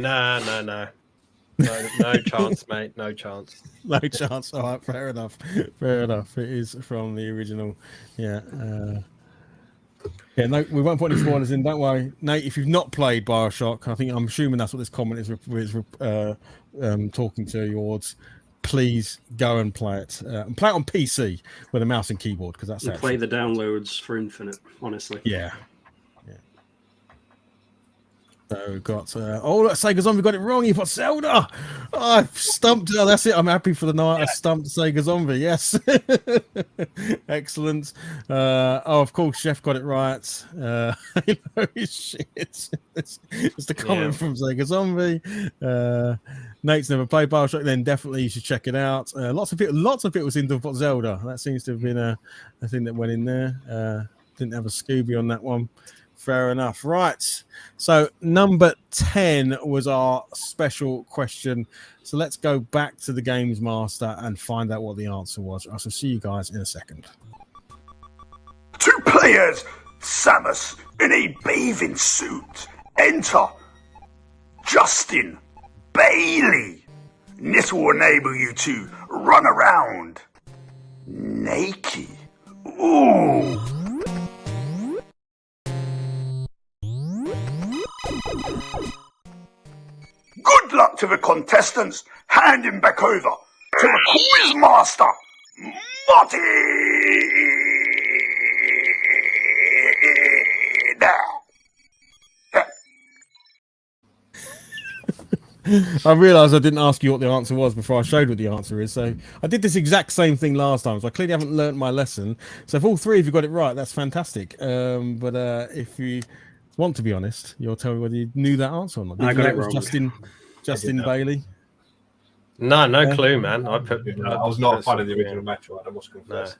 No chance, mate. No chance. No chance. All right, fair enough. It is from the original. Yeah. No, we won't put any spoilers in. Don't worry, Nate. If you've not played BioShock, I'm assuming that's what this comment is talking to yours. please go and play it. And play it on PC with a mouse and keyboard, because that's And play the downloads for infinite, honestly. Yeah. So we've got look, Sega Zombie got it wrong. He put Zelda. Oh, I've stumped. Oh, that's it. I'm happy for the night. I stumped Sega Zombie. Yes. Excellent. Of course, Chef got it right. Shit. It's the comment from Sega Zombie. Nate's never played Bioshock. Then definitely you should check it out. Lots of people seem to have put Zelda. That seems to have been a thing that went in there. Didn't have a Scooby on that one. Fair enough. Right. So number 10 was our special question. So let's go back to the Games Master and find out what the answer was. I shall see you guys in a second. 2 players, Samus in a bathing suit. Enter Justin Bailey. This will enable you to run around naked. Ooh. Good luck to the contestants. Handing back over to the quiz master, Martin. I realised I didn't ask you what the answer was before I showed what the answer is. So I did this exact same thing last time. So I clearly haven't learnt my lesson. So if all three of you got it right, that's fantastic. But if you want to be honest, you'll tell me whether you knew that answer or not. I got it wrong. Justin Bailey. No clue, man. I was not a fan of the original Metroid, I must confess.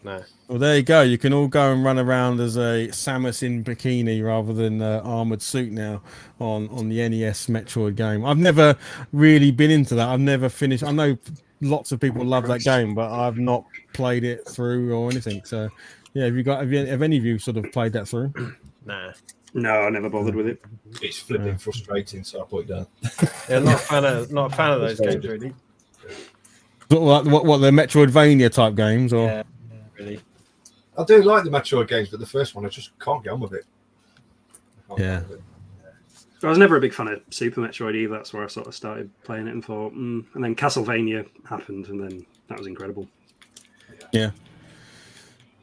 No. Well, there you go. You can all go and run around as a Samus in bikini rather than armored suit now on the NES Metroid game. I've never really been into that. I've never finished. I know lots of people love that game, but I've not played it through or anything. So, yeah, have any of you sort of played that through? Nah. No, I never bothered with it. It's flipping frustrating, so I put it down. Yeah, not a fan of those games really. What the Metroidvania type games or? Yeah, really. I do like the Metroid games, but the first one I just can't get on with it. Yeah. I was never a big fan of Super Metroid either. That's where I sort of started playing it and thought, and then Castlevania happened, and then that was incredible. Yeah.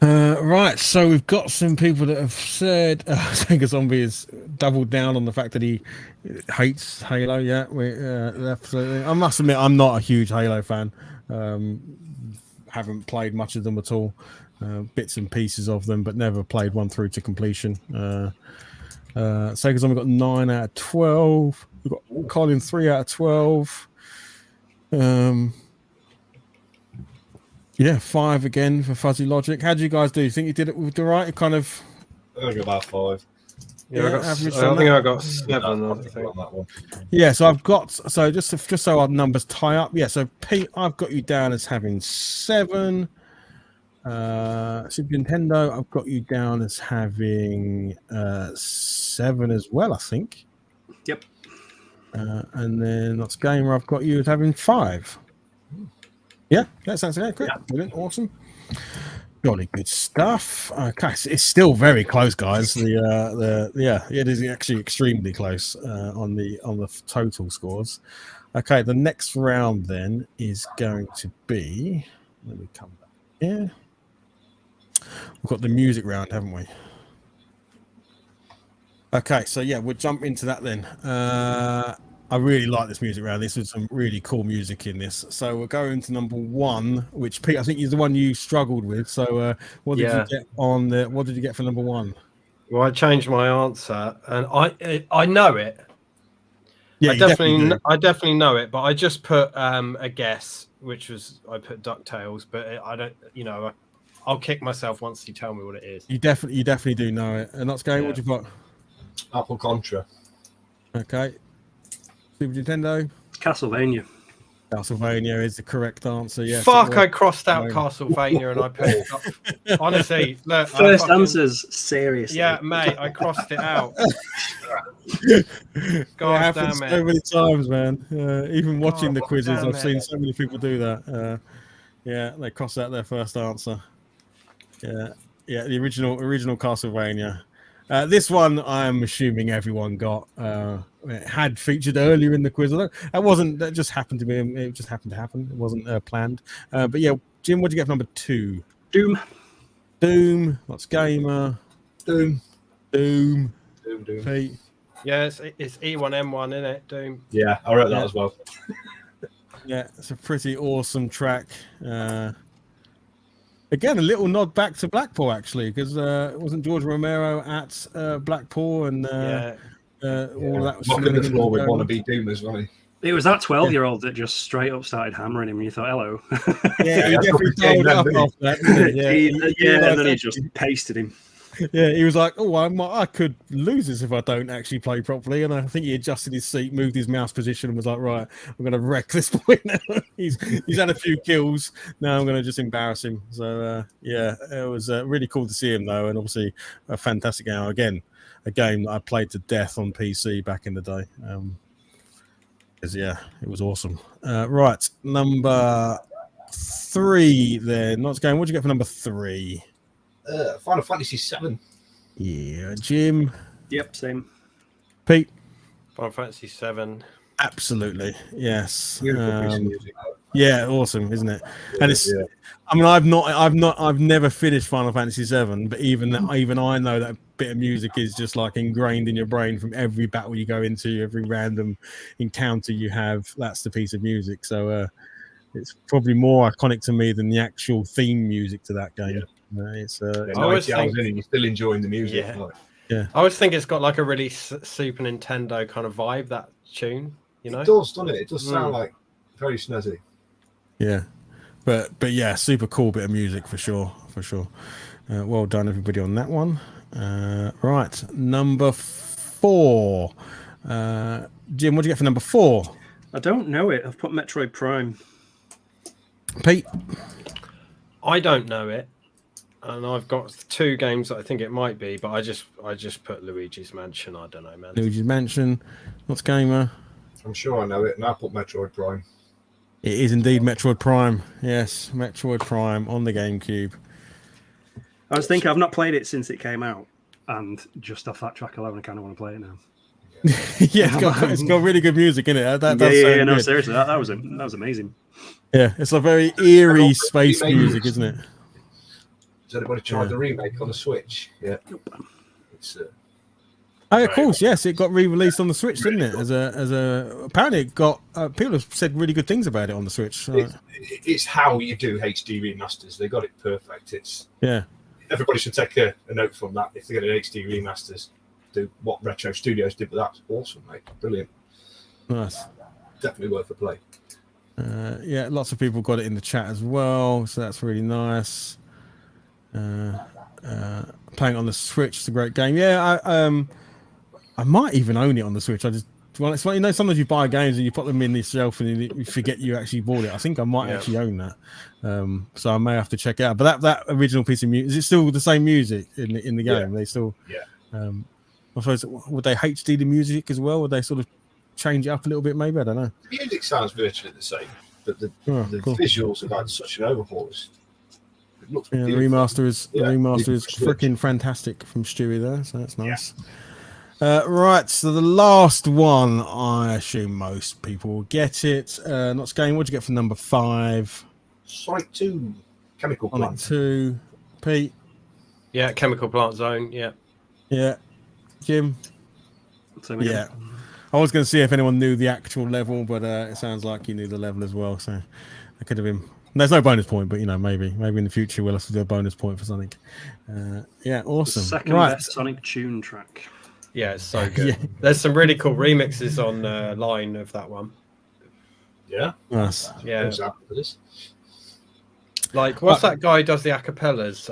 Right, so we've got some people that have said Sega Zombie has doubled down on the fact that he hates Halo. Yeah, absolutely. I must admit, I'm not a huge Halo fan. Haven't played much of them at all. Bits and pieces of them, but never played one through to completion. Sega Zombie got 9 out of 12. We've got Colin 3 out of 12. Yeah, 5 again for Fuzzy Logic. How do you guys do? You think you did it with the right? It kind of. I think about 5. Yeah, I think I got 7 on that one. Yeah, so I've got just so our numbers tie up. Yeah, so Pete, I've got you down as having 7. Super Nintendo, I've got you down as having 7 as well, I think. Yep. And then Lots Gamer, I've got you as having 5. Yeah, that sounds great. Yeah. Brilliant, awesome. Jolly good stuff. Okay, so it's still very close, guys. It is actually extremely close on the total scores. Okay, the next round then is going to be. Let me come back here. We've got the music round, haven't we? Okay, so yeah, we'll jump into that then. I really like this music round. This is some really cool music in this. So we'll go into number 1, which Pete, I think is the one you struggled with. So what did you get on the? What did you get for number 1? Well, I changed my answer, and I know it. Yeah, I definitely know it, but I just put a guess, which was I put DuckTales, but I don't. I'll kick myself once you tell me what it is. You definitely do know it. And that's going. Yeah. What you got? Apple Contra. Okay. Super Nintendo. Castlevania. Castlevania is the correct answer. Yes. Fuck! I crossed out Castlevania and I put it up. Honestly, look. First answers, seriously. Yeah, mate, I crossed it out. God, it happens so many times, man. Even watching the quizzes, I've seen so many people do that. Yeah, they cross out their first answer. Yeah, the original Castlevania. This one, I'm assuming everyone got. It had featured earlier in the quiz. That just happened to be. It just happened to happen. It wasn't planned. But yeah, Jim, what did you get for number 2? Doom. Lots gamer. Doom. Pete. Yeah, it's E1M1, isn't it? Doom. Yeah, I wrote that as well. Yeah, it's a pretty awesome track. Again, a little nod back to Blackpool, actually, because it wasn't George Romero at Blackpool and all of that was Mocking the floor with wannabe Doomers, wasn't he? It was that 12-year-old that just straight up started hammering him, and you thought, hello. Yeah, he definitely dialed up after that, didn't he? And then he just pasted him. Yeah, he was like, "Oh, I could lose this if I don't actually play properly." And I think he adjusted his seat, moved his mouse position, and was like, "Right, I'm going to wreck this boy now." he's had a few kills. Now I'm going to just embarrass him. So yeah, it was really cool to see him though, and obviously a fantastic game. Again, a game that I played to death on PC back in the day. Yeah, it was awesome. Right, number 3 then. Not game. What'd you get for number 3? Final Fantasy 7. Yeah, Jim. Yep, same. Pete. Final Fantasy 7. Absolutely, yes. Beautiful piece of music. Yeah, awesome, isn't it? And it's. Yeah. I mean, I've never finished Final Fantasy 7, but even I know that bit of music is just like ingrained in your brain from every battle you go into, every random encounter you have. That's the piece of music. So it's probably more iconic to me than the actual theme music to that game. It's 90 hours in and you're still enjoying the music. Yeah. I always think it's got like a really Super Nintendo kind of vibe, that tune, you know? It does, doesn't it? It does sound like very snazzy. Yeah. But yeah, super cool bit of music for sure. Well done, everybody, on that one. Right, number 4. Jim, what do you get for number 4? I don't know it. I've put Metroid Prime. Pete? I don't know it. And I've got 2 games that I think it might be, but I just put Luigi's Mansion. I don't know, man. Luigi's Mansion. What's gamer? I'm sure I know it, and I put Metroid Prime. It is indeed Metroid Prime. Yes, Metroid Prime on the GameCube. I was thinking, I've not played it since it came out, and just off that track alone, I kind of want to play it now. Yeah, it's got really good music in it. No, seriously, that was amazing. Yeah, it's a very eerie space music, isn't it? Has anybody tried the remake on the Switch? Yeah. It's oh, of course, yes. It got re-released on the Switch, didn't it? As a apparently it got people have said really good things about it on the Switch. It's how you do HD remasters. They got it perfect. It's everybody should take a note from that. If they get an HD remasters, do what Retro Studios did, but that's awesome, mate. Brilliant. Nice. Definitely worth a play. Yeah, lots of people got it in the chat as well, so that's really nice. Playing on the Switch is a great game. Yeah, I might even own it on the Switch. It's like, you know, sometimes you buy games and you put them in the shelf and you forget you actually bought it. I think I might actually own that. So I may have to check it out. But that original piece of music, is it still the same music in the game? They still, I suppose, would they HD the music as well? Would they sort of change it up a little bit? Maybe, I don't know. The music sounds virtually the same, but the visuals have had such an overhaul. The remaster is freaking fantastic from Stewie there, so that's nice. Right, so the last one, I assume most people will get it. Not Game. What'd you get for number 5? Sonic 2, Chemical Plant. Sonic 2, Pete. Yeah, Chemical Plant Zone. Yeah. Jim. Yeah. I was going to see if anyone knew the actual level, but it sounds like you knew the level as well. So it could have been. There's no bonus point, but maybe in the future we'll have to do a bonus point for Sonic. Yeah, awesome. The second best Sonic tune track. Yeah, it's so good. There's some really cool remixes on line of that one. Yeah. Nice. Yeah. Like, what's that guy who does the acapellas?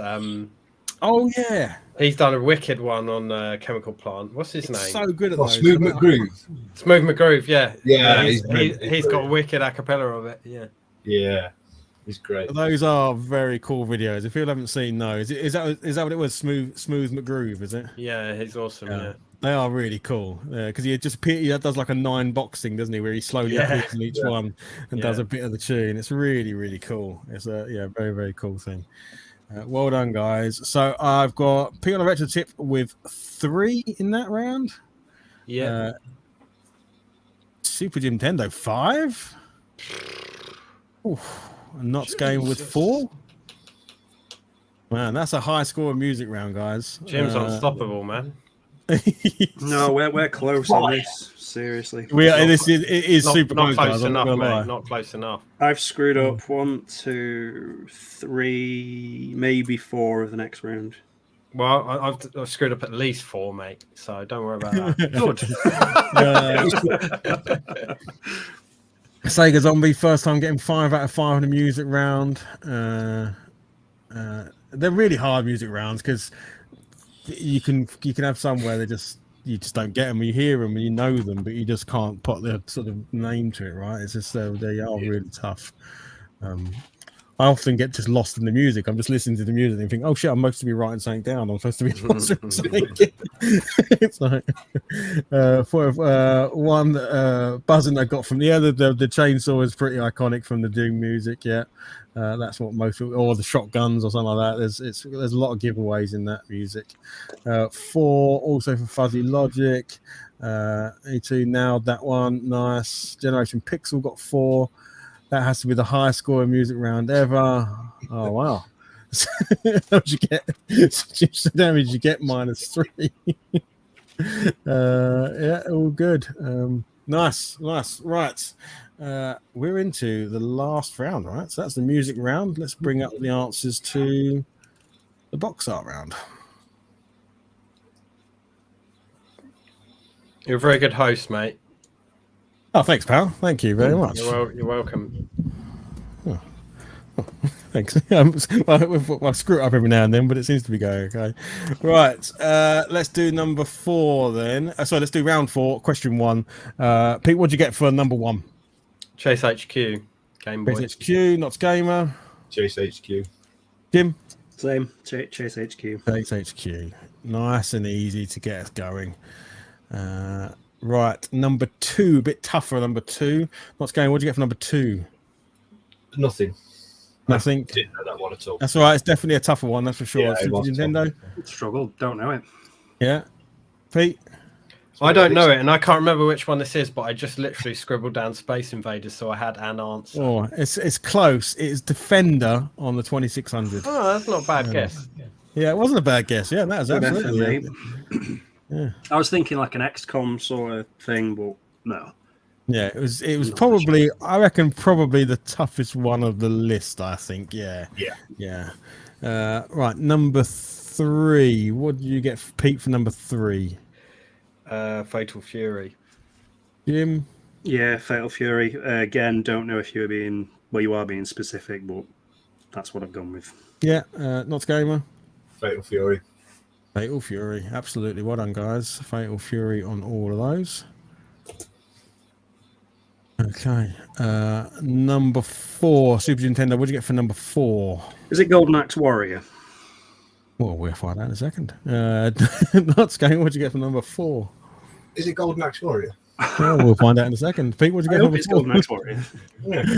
Oh yeah. He's done a wicked one on Chemical Plant. What's his name? So good at those. Smooth McGroove. Smooth McGroove, yeah. Yeah, he's got a wicked acapella of it. Yeah. Yeah. He's great. Those are very cool videos. If you haven't seen those, is that what it was? Smooth McGroove, is it? Yeah, he's awesome. Yeah. They are really cool because he does like a 9 box thing, doesn't he? Where he slowly appears in each one and does a bit of the tune. It's really, really cool. It's a very, very cool thing. Well done, guys. So I've got Pete Onaretrotip with 3 in that round. Yeah. Super Jimtendo 5. Oof. Knots Game with 4. Man, that's a high score music round, guys. Jim's unstoppable, man. No, we're close on this. Seriously, it is not, super not close, close guys. I'm not enough, gonna lie. mate. Not close enough. I've screwed up 1, 2, 3, maybe 4 of the next round. Well, I've screwed up at least 4, mate. So don't worry about that. Good. Sega Zombie, first time getting 5 out of 5 in the music round. They're really hard music rounds because you can have some where you just don't get them. You hear them and you know them, but you just can't put the sort of name to it, right? It's just they are really tough. I often get just lost in the music. I'm just listening to the music and think, oh shit, I'm supposed to be writing something down. I'm supposed to be answering something. It's like one buzzing I got from the chainsaw is pretty iconic from the Doom music. Yeah, that's what or the shotguns or something like that. There's a lot of giveaways in that music. 4 also for Fuzzy Logic. E2 nailed that one. Nice. Generation Pixel got 4. That has to be the highest scoring music round ever. Oh wow! How did you get? Damage you get -3. Yeah, all good. Nice. Right, we're into the last round, right? So that's the music round. Let's bring up the answers to the box art round. You're a very good host, mate. Oh, thanks, pal. Thank you very much. You're welcome. Thanks. I screw it up every now and then, but it seems to be going okay. Right. Let's do number 4 then. Sorry, let's do round 4. Question 1. Pete, what'd you get for number 1? Chase HQ. Game Boy. Chase HQ, Knots Gamer. Chase HQ. Jim? Same. Chase HQ. Chase HQ. Nice and easy to get us going. Right. Number 2. A bit tougher, number 2. Knots Gamer, what'd you get for number 2? Nothing. Nothing. I didn't know that one at all. That's all right. It's definitely a tougher one, that's for sure. Yeah, Super Nintendo. Struggled. Don't know it. Yeah. Pete? I don't know it, and I can't remember which one this is, but I just literally scribbled down Space Invaders, so I had an answer. Oh, it's close. It's Defender on the 2600. Oh, that's not a bad guess. Yeah, it wasn't a bad guess. Yeah, that was absolutely. Yeah. I was thinking like an XCOM sort of thing, but no. Yeah, it was probably, I reckon, probably the toughest one of the list, I think. Yeah. Right, number 3. What did you get, Pete, for number 3? Fatal Fury. Jim? Yeah, Fatal Fury. Again, don't know if you are being specific, but that's what I've gone with. Yeah, Knots Gamer? Fatal Fury. Fatal Fury, absolutely. Well done, guys. Fatal Fury on all of those. Okay, number 4, Super Nintendo. What did you get for number 4? Is it Golden Axe Warrior? Well, we'll find out in a second. Knots Gamer. What did you get for number 4? Is it Golden Axe Warrior? Well, we'll find out in a second. Pete, what did you get for number 4? Golden Axe Warrior.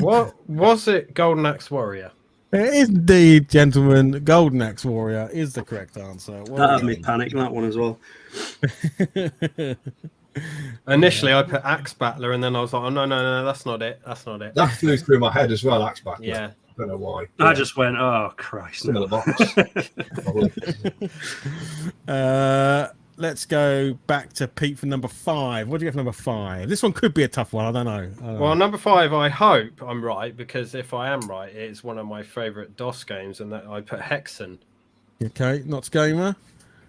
What was it? Golden Axe Warrior. It is indeed, gentlemen. Golden Axe Warrior is the correct answer. Well, that had me panicking, that one as well. Initially, I put Axe Battler, and then I was like, "Oh no, that's not it. That's not it." That flew through my head as well, Axe Battler. Yeah. I don't know why. I just went, "Oh Christ!" Similar box. Let's go back to Pete for number 5. What do you get for number 5? This one could be a tough one. I don't know. Well, number 5, I hope I'm right, because if I am right, it's one of my favourite DOS games, and that I put Hexen. Okay, Knots Gamer.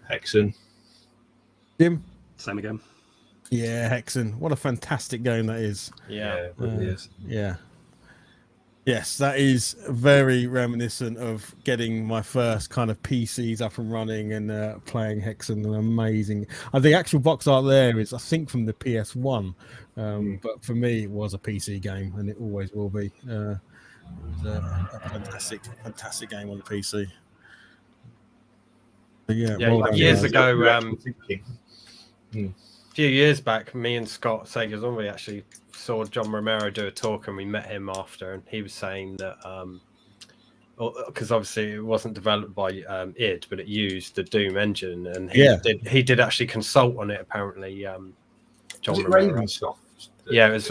Hexen. Jim. Same again. Yeah, Hexen. What a fantastic game that is. Yeah, it really is. Yeah. Yes, that is very reminiscent of getting my first kind of PCs up and running and playing Hexen. An amazing. The actual box art there is, I think, from the PS1, but for me, it was a PC game, and it always will be. It was a fantastic game on the PC. But yeah, well done, years guys. ago, a few years back, me and Scott Sega Zombie actually saw John Romero do a talk, and we met him after, and he was saying that because obviously it wasn't developed by id, but it used the Doom engine, and he did actually consult on it apparently. John Was it Romero. Ravensoft? Yeah, it was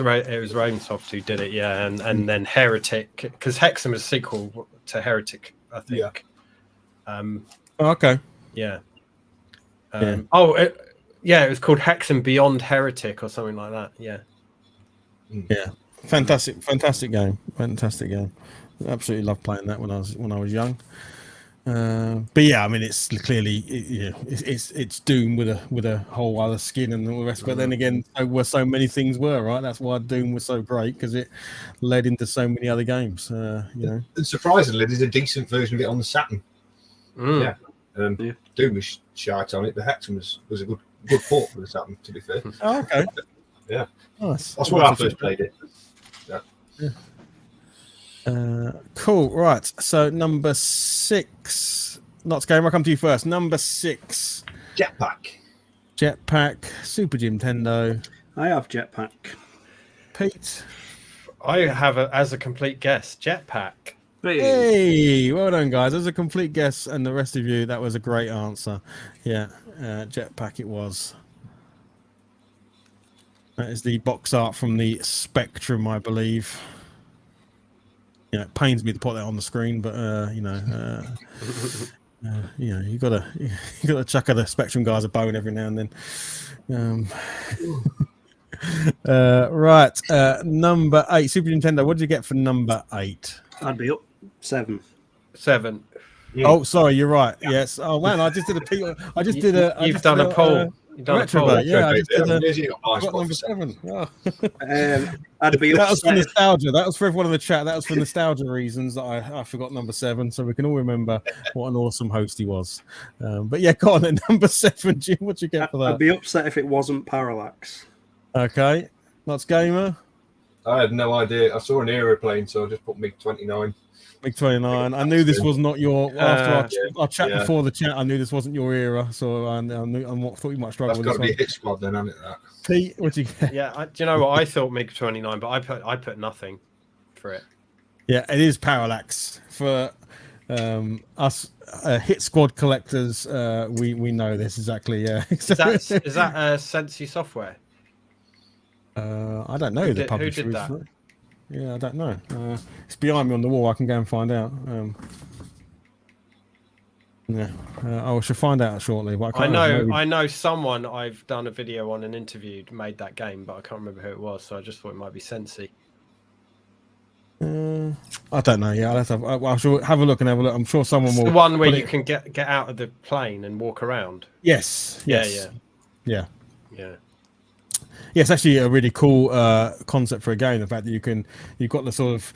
Ravensoft who did it. Yeah, and then Heretic, because Hexen was a sequel to Heretic, I think. Okay. Yeah. It was called Hexen Beyond Heretic or something like that. Yeah. Yeah. Fantastic game. Absolutely loved playing that when I was young. But yeah, I mean, it's clearly it's Doom with a whole other skin and all the rest. But then again, so many things were, right. That's why Doom was so great, because it led into so many other games. And surprisingly, there's a decent version of it on the Saturn. Mm. Yeah. Doom was shite on it. The Hexen was a good port for the Saturn, to be fair. Oh, okay. Yeah. Nice. That's where I first played it. Yeah. Cool. Right. So number 6. Not game. I'll come to you first. Number 6. Jetpack. Super Jimtendo. I have Jetpack. Pete. I have as a complete guess, Jetpack. Hey, well done, guys. As a complete guess, and the rest of you, that was a great answer. Yeah, Jetpack it was. That is the box art from the Spectrum, I believe. Yeah, it pains me to put that on the screen, but you gotta chuck the Spectrum guys a bone every now and then. Right, number 8, Super Nintendo. What did you get for number 8? I'd be up 7. Yeah. Oh, sorry, you're right. Yes. Oh man, I just did a. You've done a poll. You've done a poll. Yeah, I just did got number 7. Oh. I'd be That was for upset. nostalgia. That was for everyone in the chat. That was for nostalgia reasons that I forgot number 7, so we can all remember what an awesome host he was. But yeah, go on at number 7, Jim. What'd you get for that? I'd be upset if it wasn't Parallax. Okay, Nuts Gamer. I had no idea. I saw an aeroplane, so I just put MiG-29. MiG-29. I knew this was not your. After our chat before the chat, I knew this wasn't your era, so I thought you might struggle. That's got to be a hit squad, then, hasn't it? That. Pete, what'd you get? Yeah, do you know what I thought MiG-29, but I put nothing for it. Yeah, it is Parallax for us hit squad collectors. We know this exactly. Yeah, Is that Sensi Software? I don't know the publisher. Who did that? Yeah, I don't know. It's behind me on the wall. I can go and find out. I should find out shortly. But I know someone I've done a video on and interviewed made that game, but I can't remember who it was. So I just thought it might be Sensi. I don't know. Yeah, I shall have a look. I'm sure someone will. The one where you can get out of the plane and walk around. Yes. Yeah. Yeah, it's actually a really cool concept for a game. The fact that you've got the sort of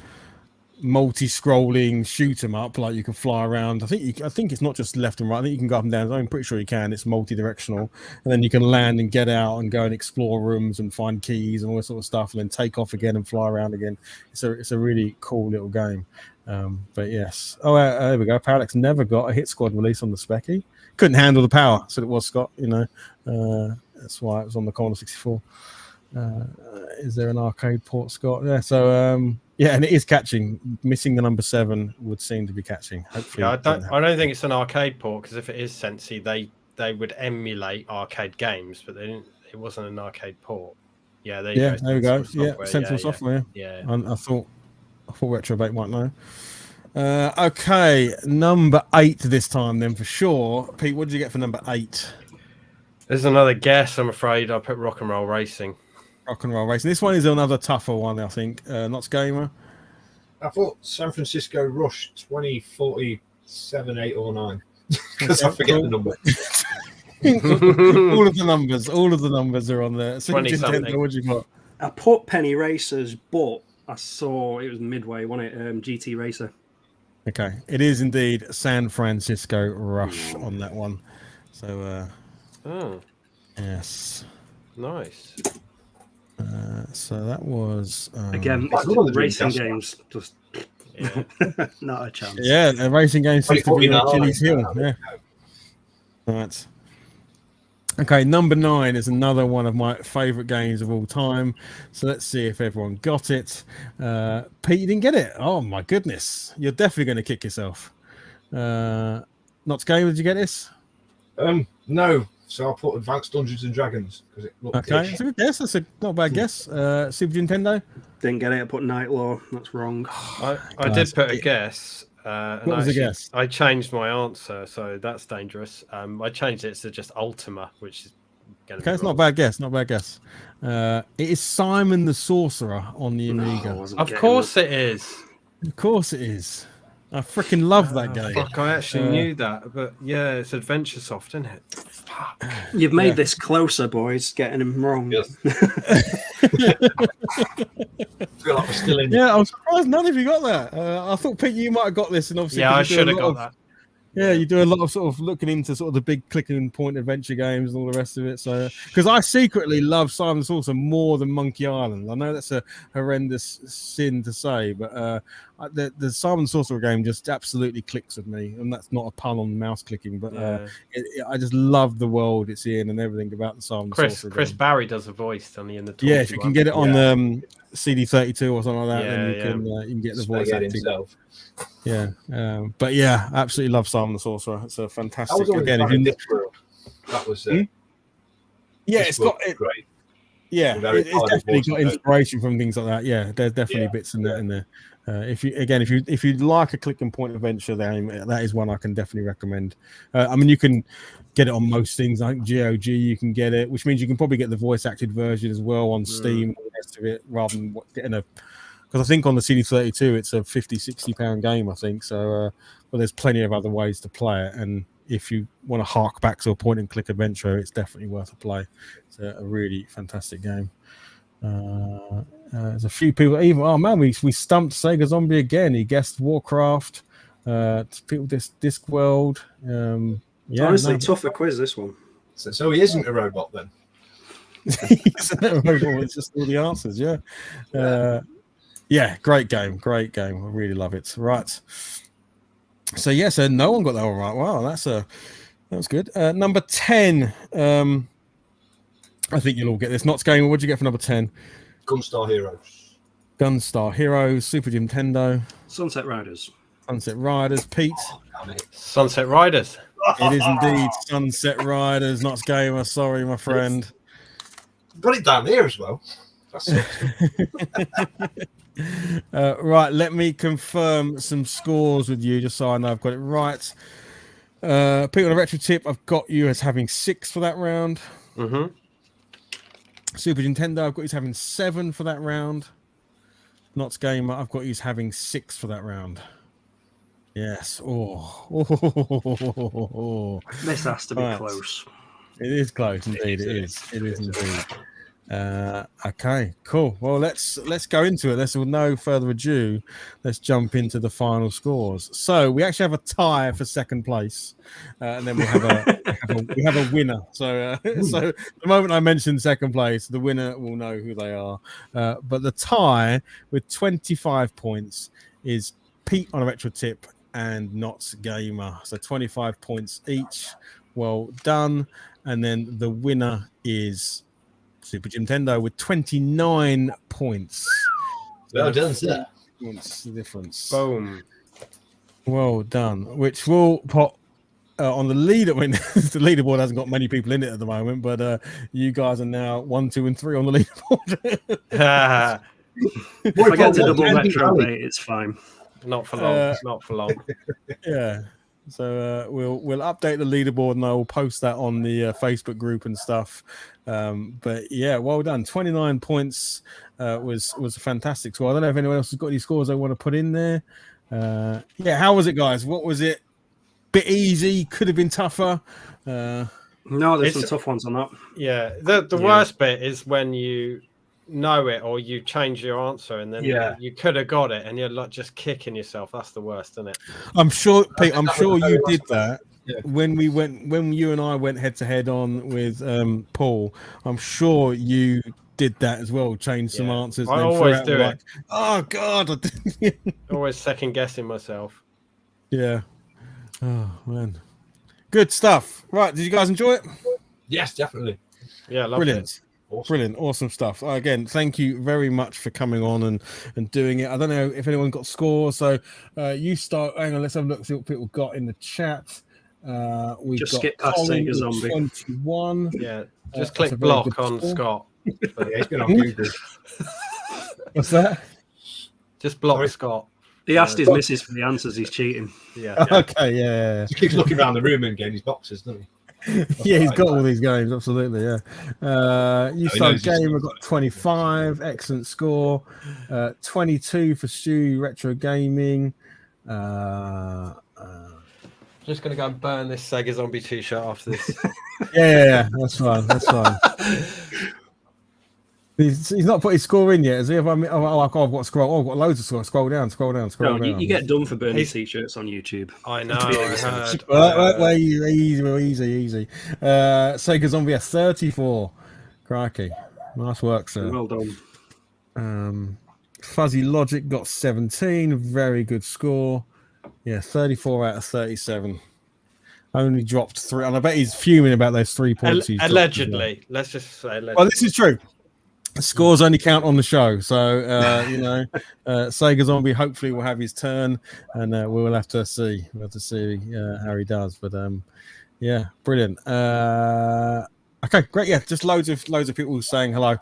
multi-scrolling shoot 'em up, like you can fly around. I think it's not just left and right. I think you can go up and down. I'm pretty sure you can. It's multi-directional, and then you can land and get out and go and explore rooms and find keys and all this sort of stuff, and then take off again and fly around again. It's a really cool little game. But yes. Oh, there we go. Parallax never got a hit squad release on the Specky. Couldn't handle the power, so it was Scott. That's why it was on the Commodore 64. Is there an arcade port, Scott? Yeah. So and it is catching. Missing the number 7 would seem to be catching. Hopefully, I don't think it's an arcade port, because if it is Sensi, they would emulate arcade games, but it wasn't an arcade port. Yeah, there we go. Yeah, Central Software. Yeah. I thought Retrobate might know. Okay, number 8 this time then for sure. Pete, what did you get for number 8? There's another guess, I'm afraid. I put Rock and Roll Racing. Rock and Roll Racing. This one is another tougher one, I think. Nuts Gamer. I thought San Francisco Rush 2047, 8 or 9. Because I forget the number. all of the numbers are on there. So what you got? I put Penny Racers, but I saw it was Midway, wasn't it? GT Racer. Okay, it is indeed San Francisco Rush on that one. So, yes, nice. So that was again racing games. Just not a chance. Yeah, a racing game seems to be on Achilles' heel. Yeah. Right. Okay, number 9 is another one of my favourite games of all time. So let's see if everyone got it. Pete, you didn't get it. Oh my goodness, you're definitely going to kick yourself. Not game. Did you get this? No. So I'll put Advanced Dungeons and Dragons because it looked Okay, that's a good guess. That's not a bad guess. Super Nintendo. Didn't get it. I put Night Law. That's wrong. I did put a guess. What was the guess? I changed my answer, so that's dangerous. I changed it to just Ultima, which is going to be Okay, it's wrong. not a bad guess. Not a bad guess. It is Simon the Sorcerer on the Amiga. Of course it is. Of course it is. I freaking love that game. Fuck, I actually knew that, but yeah, it's Adventure Soft, isn't it? Fuck. You've made this closer, boys. Getting him wrong. Yes. Feel like we're still in. Yeah, I'm surprised none of you got that. I thought, Pete, you might have got this, and obviously, Yeah, I 'cause you do a should have lot got of- that. Yeah, you do a lot of sort of looking into sort of the big click and point adventure games and all the rest of it. So, because I secretly love Simon the Sorcerer more than Monkey Island. I know that's a horrendous sin to say, but the Simon the Sorcerer game just absolutely clicks with me, and that's not a pun on mouse clicking, but I just love the world it's in and everything about the Simon the Sorcerer. Chris game. Barry does a voice on the end of the Yeah, if you can get it on CD32 or something like that, then Yeah, you can get the voice Spaghetti acting. himself. Yeah, but yeah, absolutely love Simon the Sorcerer. It's a That fantastic. was Again, if you, Discworld. That was yeah, it's got Discworld was great. yeah, Very it's hard definitely voice got note. inspiration from things like that. Yeah, there's definitely bits in that in there. If you like a click and point adventure game, that is one I can definitely recommend. I mean, you can get it on most things. I think GOG you can get it, which means you can probably get the voice acted version as well on Steam and all the rest of it, rather than getting a. Because I think on the CD32 it's a £50-60 game, I think. So, but there's plenty of other ways to play it, and if you want to hark back to a point and click adventure, it's definitely worth a play. It's a really fantastic game. There's a few people even. Oh man, we stumped Sega Zombie again. He guessed Warcraft. People Discworld. Yeah, Honestly, tougher quiz this one. So he isn't a robot then. It's just all the answers. Yeah, great game. I really love it. Right. So yeah, so no one got that one right. Wow, that was good. Number 10. I think you'll all get this. Not Gamer. What'd you get for number 10? Gunstar Heroes. Gunstar Heroes, Super Jimtendo, Sunset Riders. Sunset Riders. Pete. Sunset Riders. It is indeed Sunset Riders, not Gamer. Sorry, my friend. Got it down here as well. That's it. Right, let me confirm some scores with you, just so I know I've got it right. Pete, on Onaretrotip, I've got you as having 6 for that round. Mm-hmm. Super Nintendo, I've got you as having 7 for that round. Not Gamer, I've got you as having 6 for that round. Yes. Oh. This has to be Right. close. It is close, indeed. It is indeed. Okay, cool. Well, let's go into it. Let's, with no further ado, let's jump into the final scores. So we actually have a tie for second place, and then we have a winner. So so the moment I mention second place, the winner will know who they are. But the tie with 25 points is Pete on Onaretrotip and Not Gamer. So 25 points each. Well done. And then the winner is Super Jimtendo with 29 points. Well done, sir. Points difference. Boom. Well done. Which will put on the leader. I mean, the leaderboard hasn't got many people in it at the moment, but you guys are now 1, 2, and 3 on the leaderboard. If I get to double retro, mate, it's fine. Not for long. Not for long. Yeah. So we'll update the leaderboard and I will post that on the Facebook group and stuff. But yeah, well done. 29 points was a fantastic score. I don't know if anyone else has got any scores they want to put in there. Yeah, how was it, guys? What was it? Bit easy? Could have been tougher. No, there's some tough ones on that. Yeah, the worst bit is when you know it or you change your answer and then you could have got it and you're like just kicking yourself. That's the worst, isn't it? I'm sure, Pete. I'm sure you did that when you and I went head to head on with Paul. I'm sure you did that as well. Change some answers. I always do it. Like, oh God! I didn't. Always second guessing myself. Yeah. Oh man. Good stuff. Right. Did you guys enjoy it? Yes, definitely. Yeah, love Brilliant. it. Awesome. Brilliant, awesome stuff. Again, thank you very much for coming on and doing it. I don't know if anyone got scores, so you start. Hang on, let's have a look, see what people got in the chat. We've Just got skip past Colin Sega with Zombie. 21. Yeah, That's just a click very block good on score. Scott. Yeah, he's been on Google. What's that? Just block Sorry? Scott. He asked his missus for the answers. He's cheating. Yeah. Okay, yeah. He keeps looking around the room and getting his boxes, doesn't he? Yeah, he's got all these games, absolutely. Yeah. You he start knows his game. stuff. I've got 25, excellent score. 22 for Stu Retro Gaming. Just gonna go and burn this Sega Zombie t-shirt after this. Yeah, that's fine. That's fine. He's not put his score in yet, has he? I've got scroll. Oh, I've got loads of scores. Scroll down. No, you get done for burning t-shirts on YouTube. I know. I heard. Well, easy. Sega Zombie has 34. Crikey, nice work, sir. Well done. Fuzzy Logic got 17. Very good score. Yeah, 34 out of 37. Only dropped 3, and I bet he's fuming about those 3 points. He's Allegedly, let's just say. Allegedly. Well, this is true. Scores only count on the show, so Sega Zombie hopefully will have his turn, and we'll have to see. We'll have to see how he does. But yeah, brilliant. Okay, great. Yeah, just loads of people saying hello.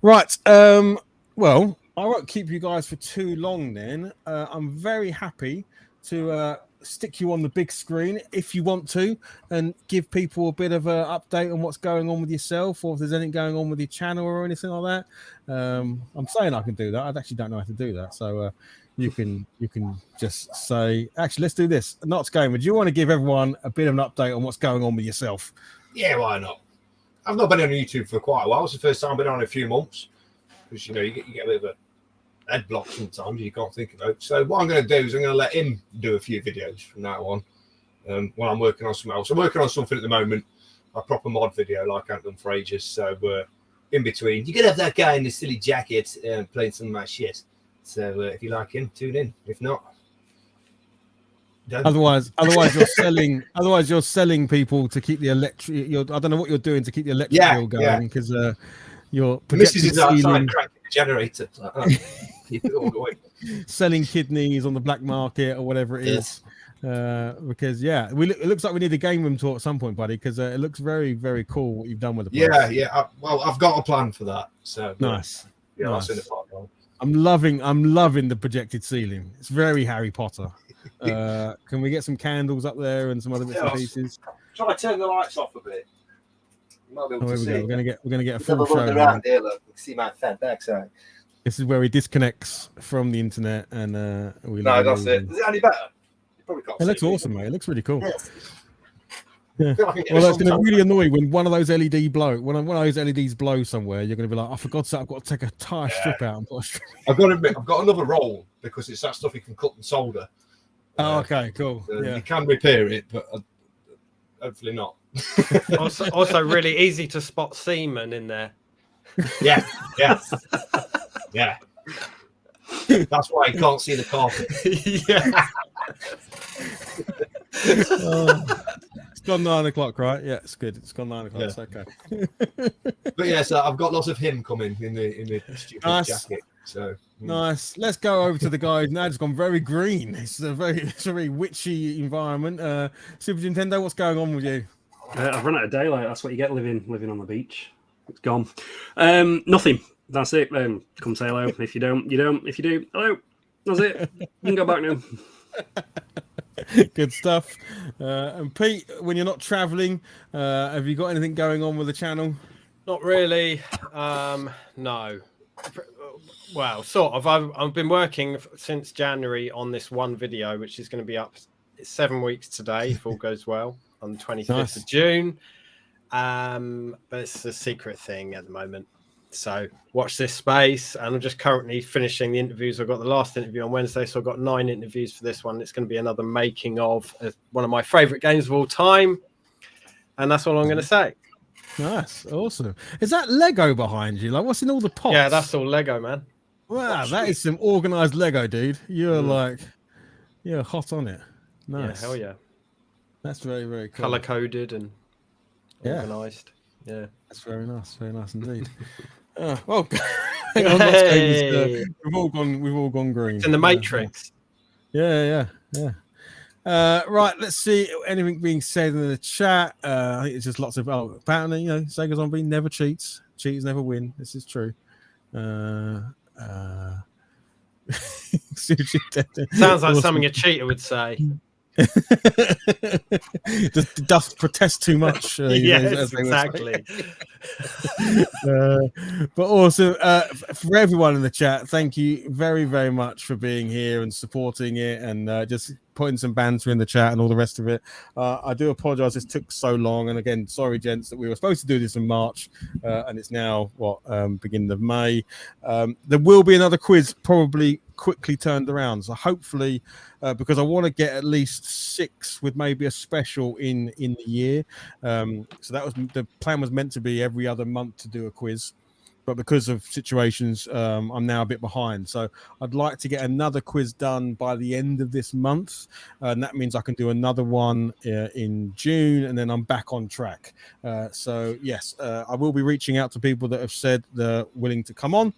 Right. Well, I won't keep you guys for too long. Then I'm very happy to stick you on the big screen if you want to, and give people a bit of an update on what's going on with yourself, or if there's anything going on with your channel or anything like that. I'm saying I can do that. I actually don't know how to do that, so you can just say, actually, let's do this. Knots Gamer, do you want to give everyone a bit of an update on what's going on with yourself? Yeah, why not? I've not been on YouTube for quite a while. It's the first time I've been on in a few months, because you get a bit of a head block sometimes you can't think about. So what I'm going to do is I'm going to let him do a few videos from now on while I'm working on something else. I'm working on something at the moment, a proper mod video like I've done for ages. So in between, you can have that guy in the silly jacket playing some of my shit. So if you like him, tune in. If not, don't. Otherwise you're selling. Otherwise you're selling people to keep the electric. I don't know what you're doing to keep the electric bill going, because you're Mrs. is outside cranking the generator. Keep it all going. Selling kidneys on the black market or whatever it is. Because it looks like we need a game room tour at some point, buddy, because it looks very, very cool what you've done with the place. I've got a plan for that. So nice. That's in the pipeline. I'm loving the projected ceiling. It's very Harry Potter. Can we get some candles up there and some other bits and pieces? Try to turn the lights off a bit. You might be able to see. We're gonna get a Full full show. around here, look. You can see my fat backside. This is where he disconnects from the internet, and we. No, that's it. Is it any better? You probably can't. It looks awesome, mate. It looks really cool. Yes. Yeah. Well, that's going to be really annoying when one of those LED blow. When one of those LEDs blow somewhere, you're going to be like, "Oh, for God's sake, I've got to take a tire strip out and put a strip." I've got to admit, I've got another roll because it's that stuff you can cut and solder. Oh, okay, cool. You can repair it, but hopefully not. also, really easy to spot semen in there. Yeah. That's why you can't see the carpet. Yeah. It's gone 9 o'clock, right? Yeah, it's good. It's gone 9 o'clock. It's okay. But yeah, so I've got lots of him coming in the stupid jacket. So nice. Let's go over to the guys now. It's gone very green. It's a very witchy environment. Super Jimtendo, what's going on with you? I've run out of daylight. That's what you get living on the beach. It's gone. Nothing. That's it. Come say hello. If you don't, you don't. If you do, hello. That's it. You can go back now. Good stuff. And Pete, when you're not traveling, have you got anything going on with the channel? Not really. No. Well, sort of. I've been working since January on this one video, which is going to be up 7 weeks today, if all goes well, on the 25th of June. But it's a secret thing at the moment. So watch this space. And I'm just currently finishing the interviews. I've got the last interview on Wednesday, so I've got 9 interviews for this one. It's going to be another making of one of my favorite games of all time. And that's all I'm going to say. Nice. Awesome. Is that Lego behind you? Like, what's in all the pots? Yeah, that's all Lego, man. Wow, that is some organized Lego, dude. You're you're hot on it. Nice. Yeah, hell yeah. That's very, very cool. Color coded and organized. Yeah, that's very nice indeed. Well, hang on, let's go with, we've all gone green. it's in the Matrix. Yeah. Right, let's see anything being said in the chat. I think it's just lots of apparently, Sega Zombie never cheats. Cheaters never win. This is true. Sounds like something a cheater would say. Does protest too much. Yes, exactly. But also for everyone in the chat, thank you very, very much for being here and supporting it and just putting some banter in the chat and all the rest of it. I do apologize this took so long, and again, sorry gents that we were supposed to do this in March and it's now beginning of May. There will be another quiz probably quickly turned around, so hopefully because I want to get at least 6 with maybe a special in the year. So that was the plan, was meant to be every other month to do a quiz, but because of situations I'm now a bit behind, so I'd like to get another quiz done by the end of this month, and that means I can do another one in June, and then I'm back on track. So yes, I will be reaching out to people that have said they're willing to come on.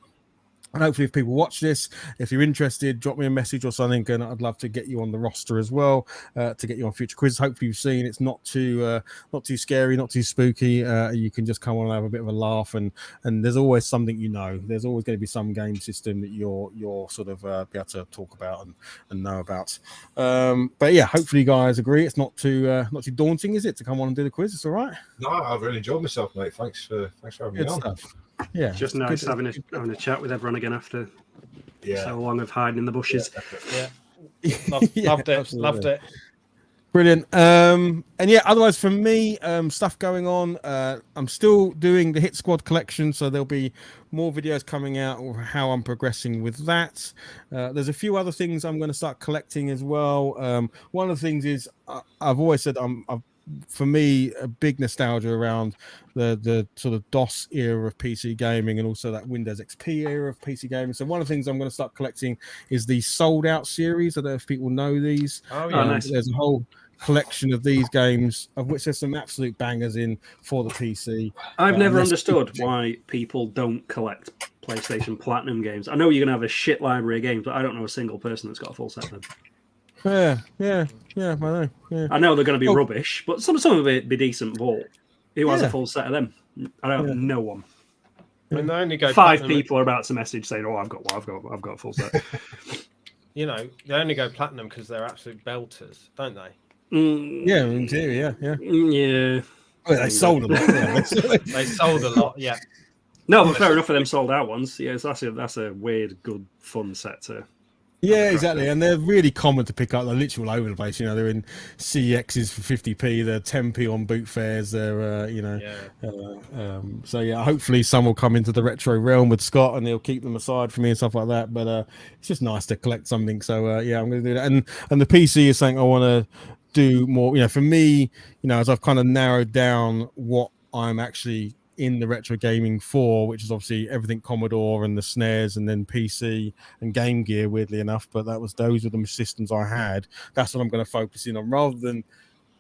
And hopefully if people watch this, if you're interested, drop me a message or something, and I'd love to get you on the roster as well, to get you on future quizzes. Hopefully you've seen it's not too scary, not too spooky. You can just come on and have a bit of a laugh, and there's always something, there's always going to be some game system that you're sort of be able to talk about and know about. But yeah, hopefully you guys agree. It's not too daunting, is it, to come on and do the quiz? It's all right. No, I've really enjoyed myself, mate. Thanks for having me on. Stuff. Yeah, it's just nice having a chat with everyone again after so long of hiding in the bushes. Loved it. Brilliant. And yeah, otherwise for me, stuff going on. I'm still doing the Hit Squad collection, so there'll be more videos coming out of how I'm progressing with that. There's a few other things I'm going to start collecting as well. One of the things is I've always said for me, a big nostalgia around the sort of DOS era of PC gaming, and also that Windows XP era of PC gaming. So one of the things I'm going to start collecting is the Sold Out series. I don't know if people know these. Oh yeah, nice. There's a whole collection of these games, of which there's some absolute bangers in for the PC. I've never understood why people don't collect PlayStation Platinum games. I know you're going to have a shit library of games, but I don't know a single person that's got a full set of them. Yeah, I know. Yeah. I know they're going to be rubbish, but some of it be decent. But who has a full set of them? I don't have no one. I mean, they only go 5 people are about to message saying, "Oh, I've got a full set." They only go platinum because they're absolute belters, don't they? Yeah, in theory, yeah. Well, they sold a lot. They sold a lot, yeah. No, but fair enough for them sold out ones. Yes, that's a weird, good, fun set to. Yeah, exactly, and they're really common to pick up. They're literally all over the place. They're in CEXs for 50p. They're 10p on boot fairs. They're so yeah. Hopefully, some will come into the retro realm with Scott, and he'll keep them aside for me and stuff like that. But it's just nice to collect something. So yeah, I'm going to do that. And the PC is something I want to do more. For me, as I've kind of narrowed down what I'm actually in the retro gaming for, which is obviously everything Commodore and the SNES, and then PC and Game Gear, weirdly enough, but those were the systems I had. That's what I'm going to focus in on, rather than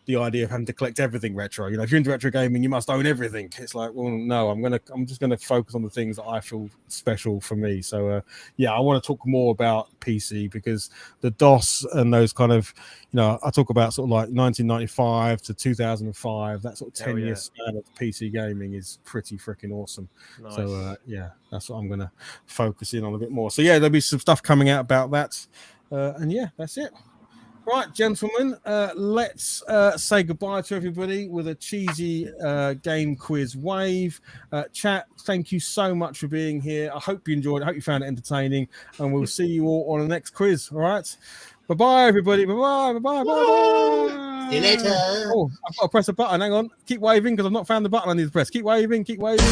the idea of having to collect everything retro. If you're into retro gaming, you must own everything. It's like, well, no, I'm just gonna focus on the things that I feel special for me. So yeah, I want to talk more about PC, because the DOS and those kind of, I talk about sort of like 1995 to 2005, that sort of 10-year span of PC gaming is pretty freaking awesome. Nice. So yeah, that's what I'm gonna focus in on a bit more. So yeah, there'll be some stuff coming out about that, and yeah, that's it. Right, gentlemen, let's say goodbye to everybody with a cheesy game quiz wave. Chat, thank you so much for being here. I hope you enjoyed it. I hope you found it entertaining, and we'll see you all on the next quiz. All right, bye-bye, everybody. Bye-bye, bye-bye, bye-bye. See you later. Oh, I've got to press a button. Hang on. Keep waving, because I've not found the button I need to press. Keep waving, keep waving.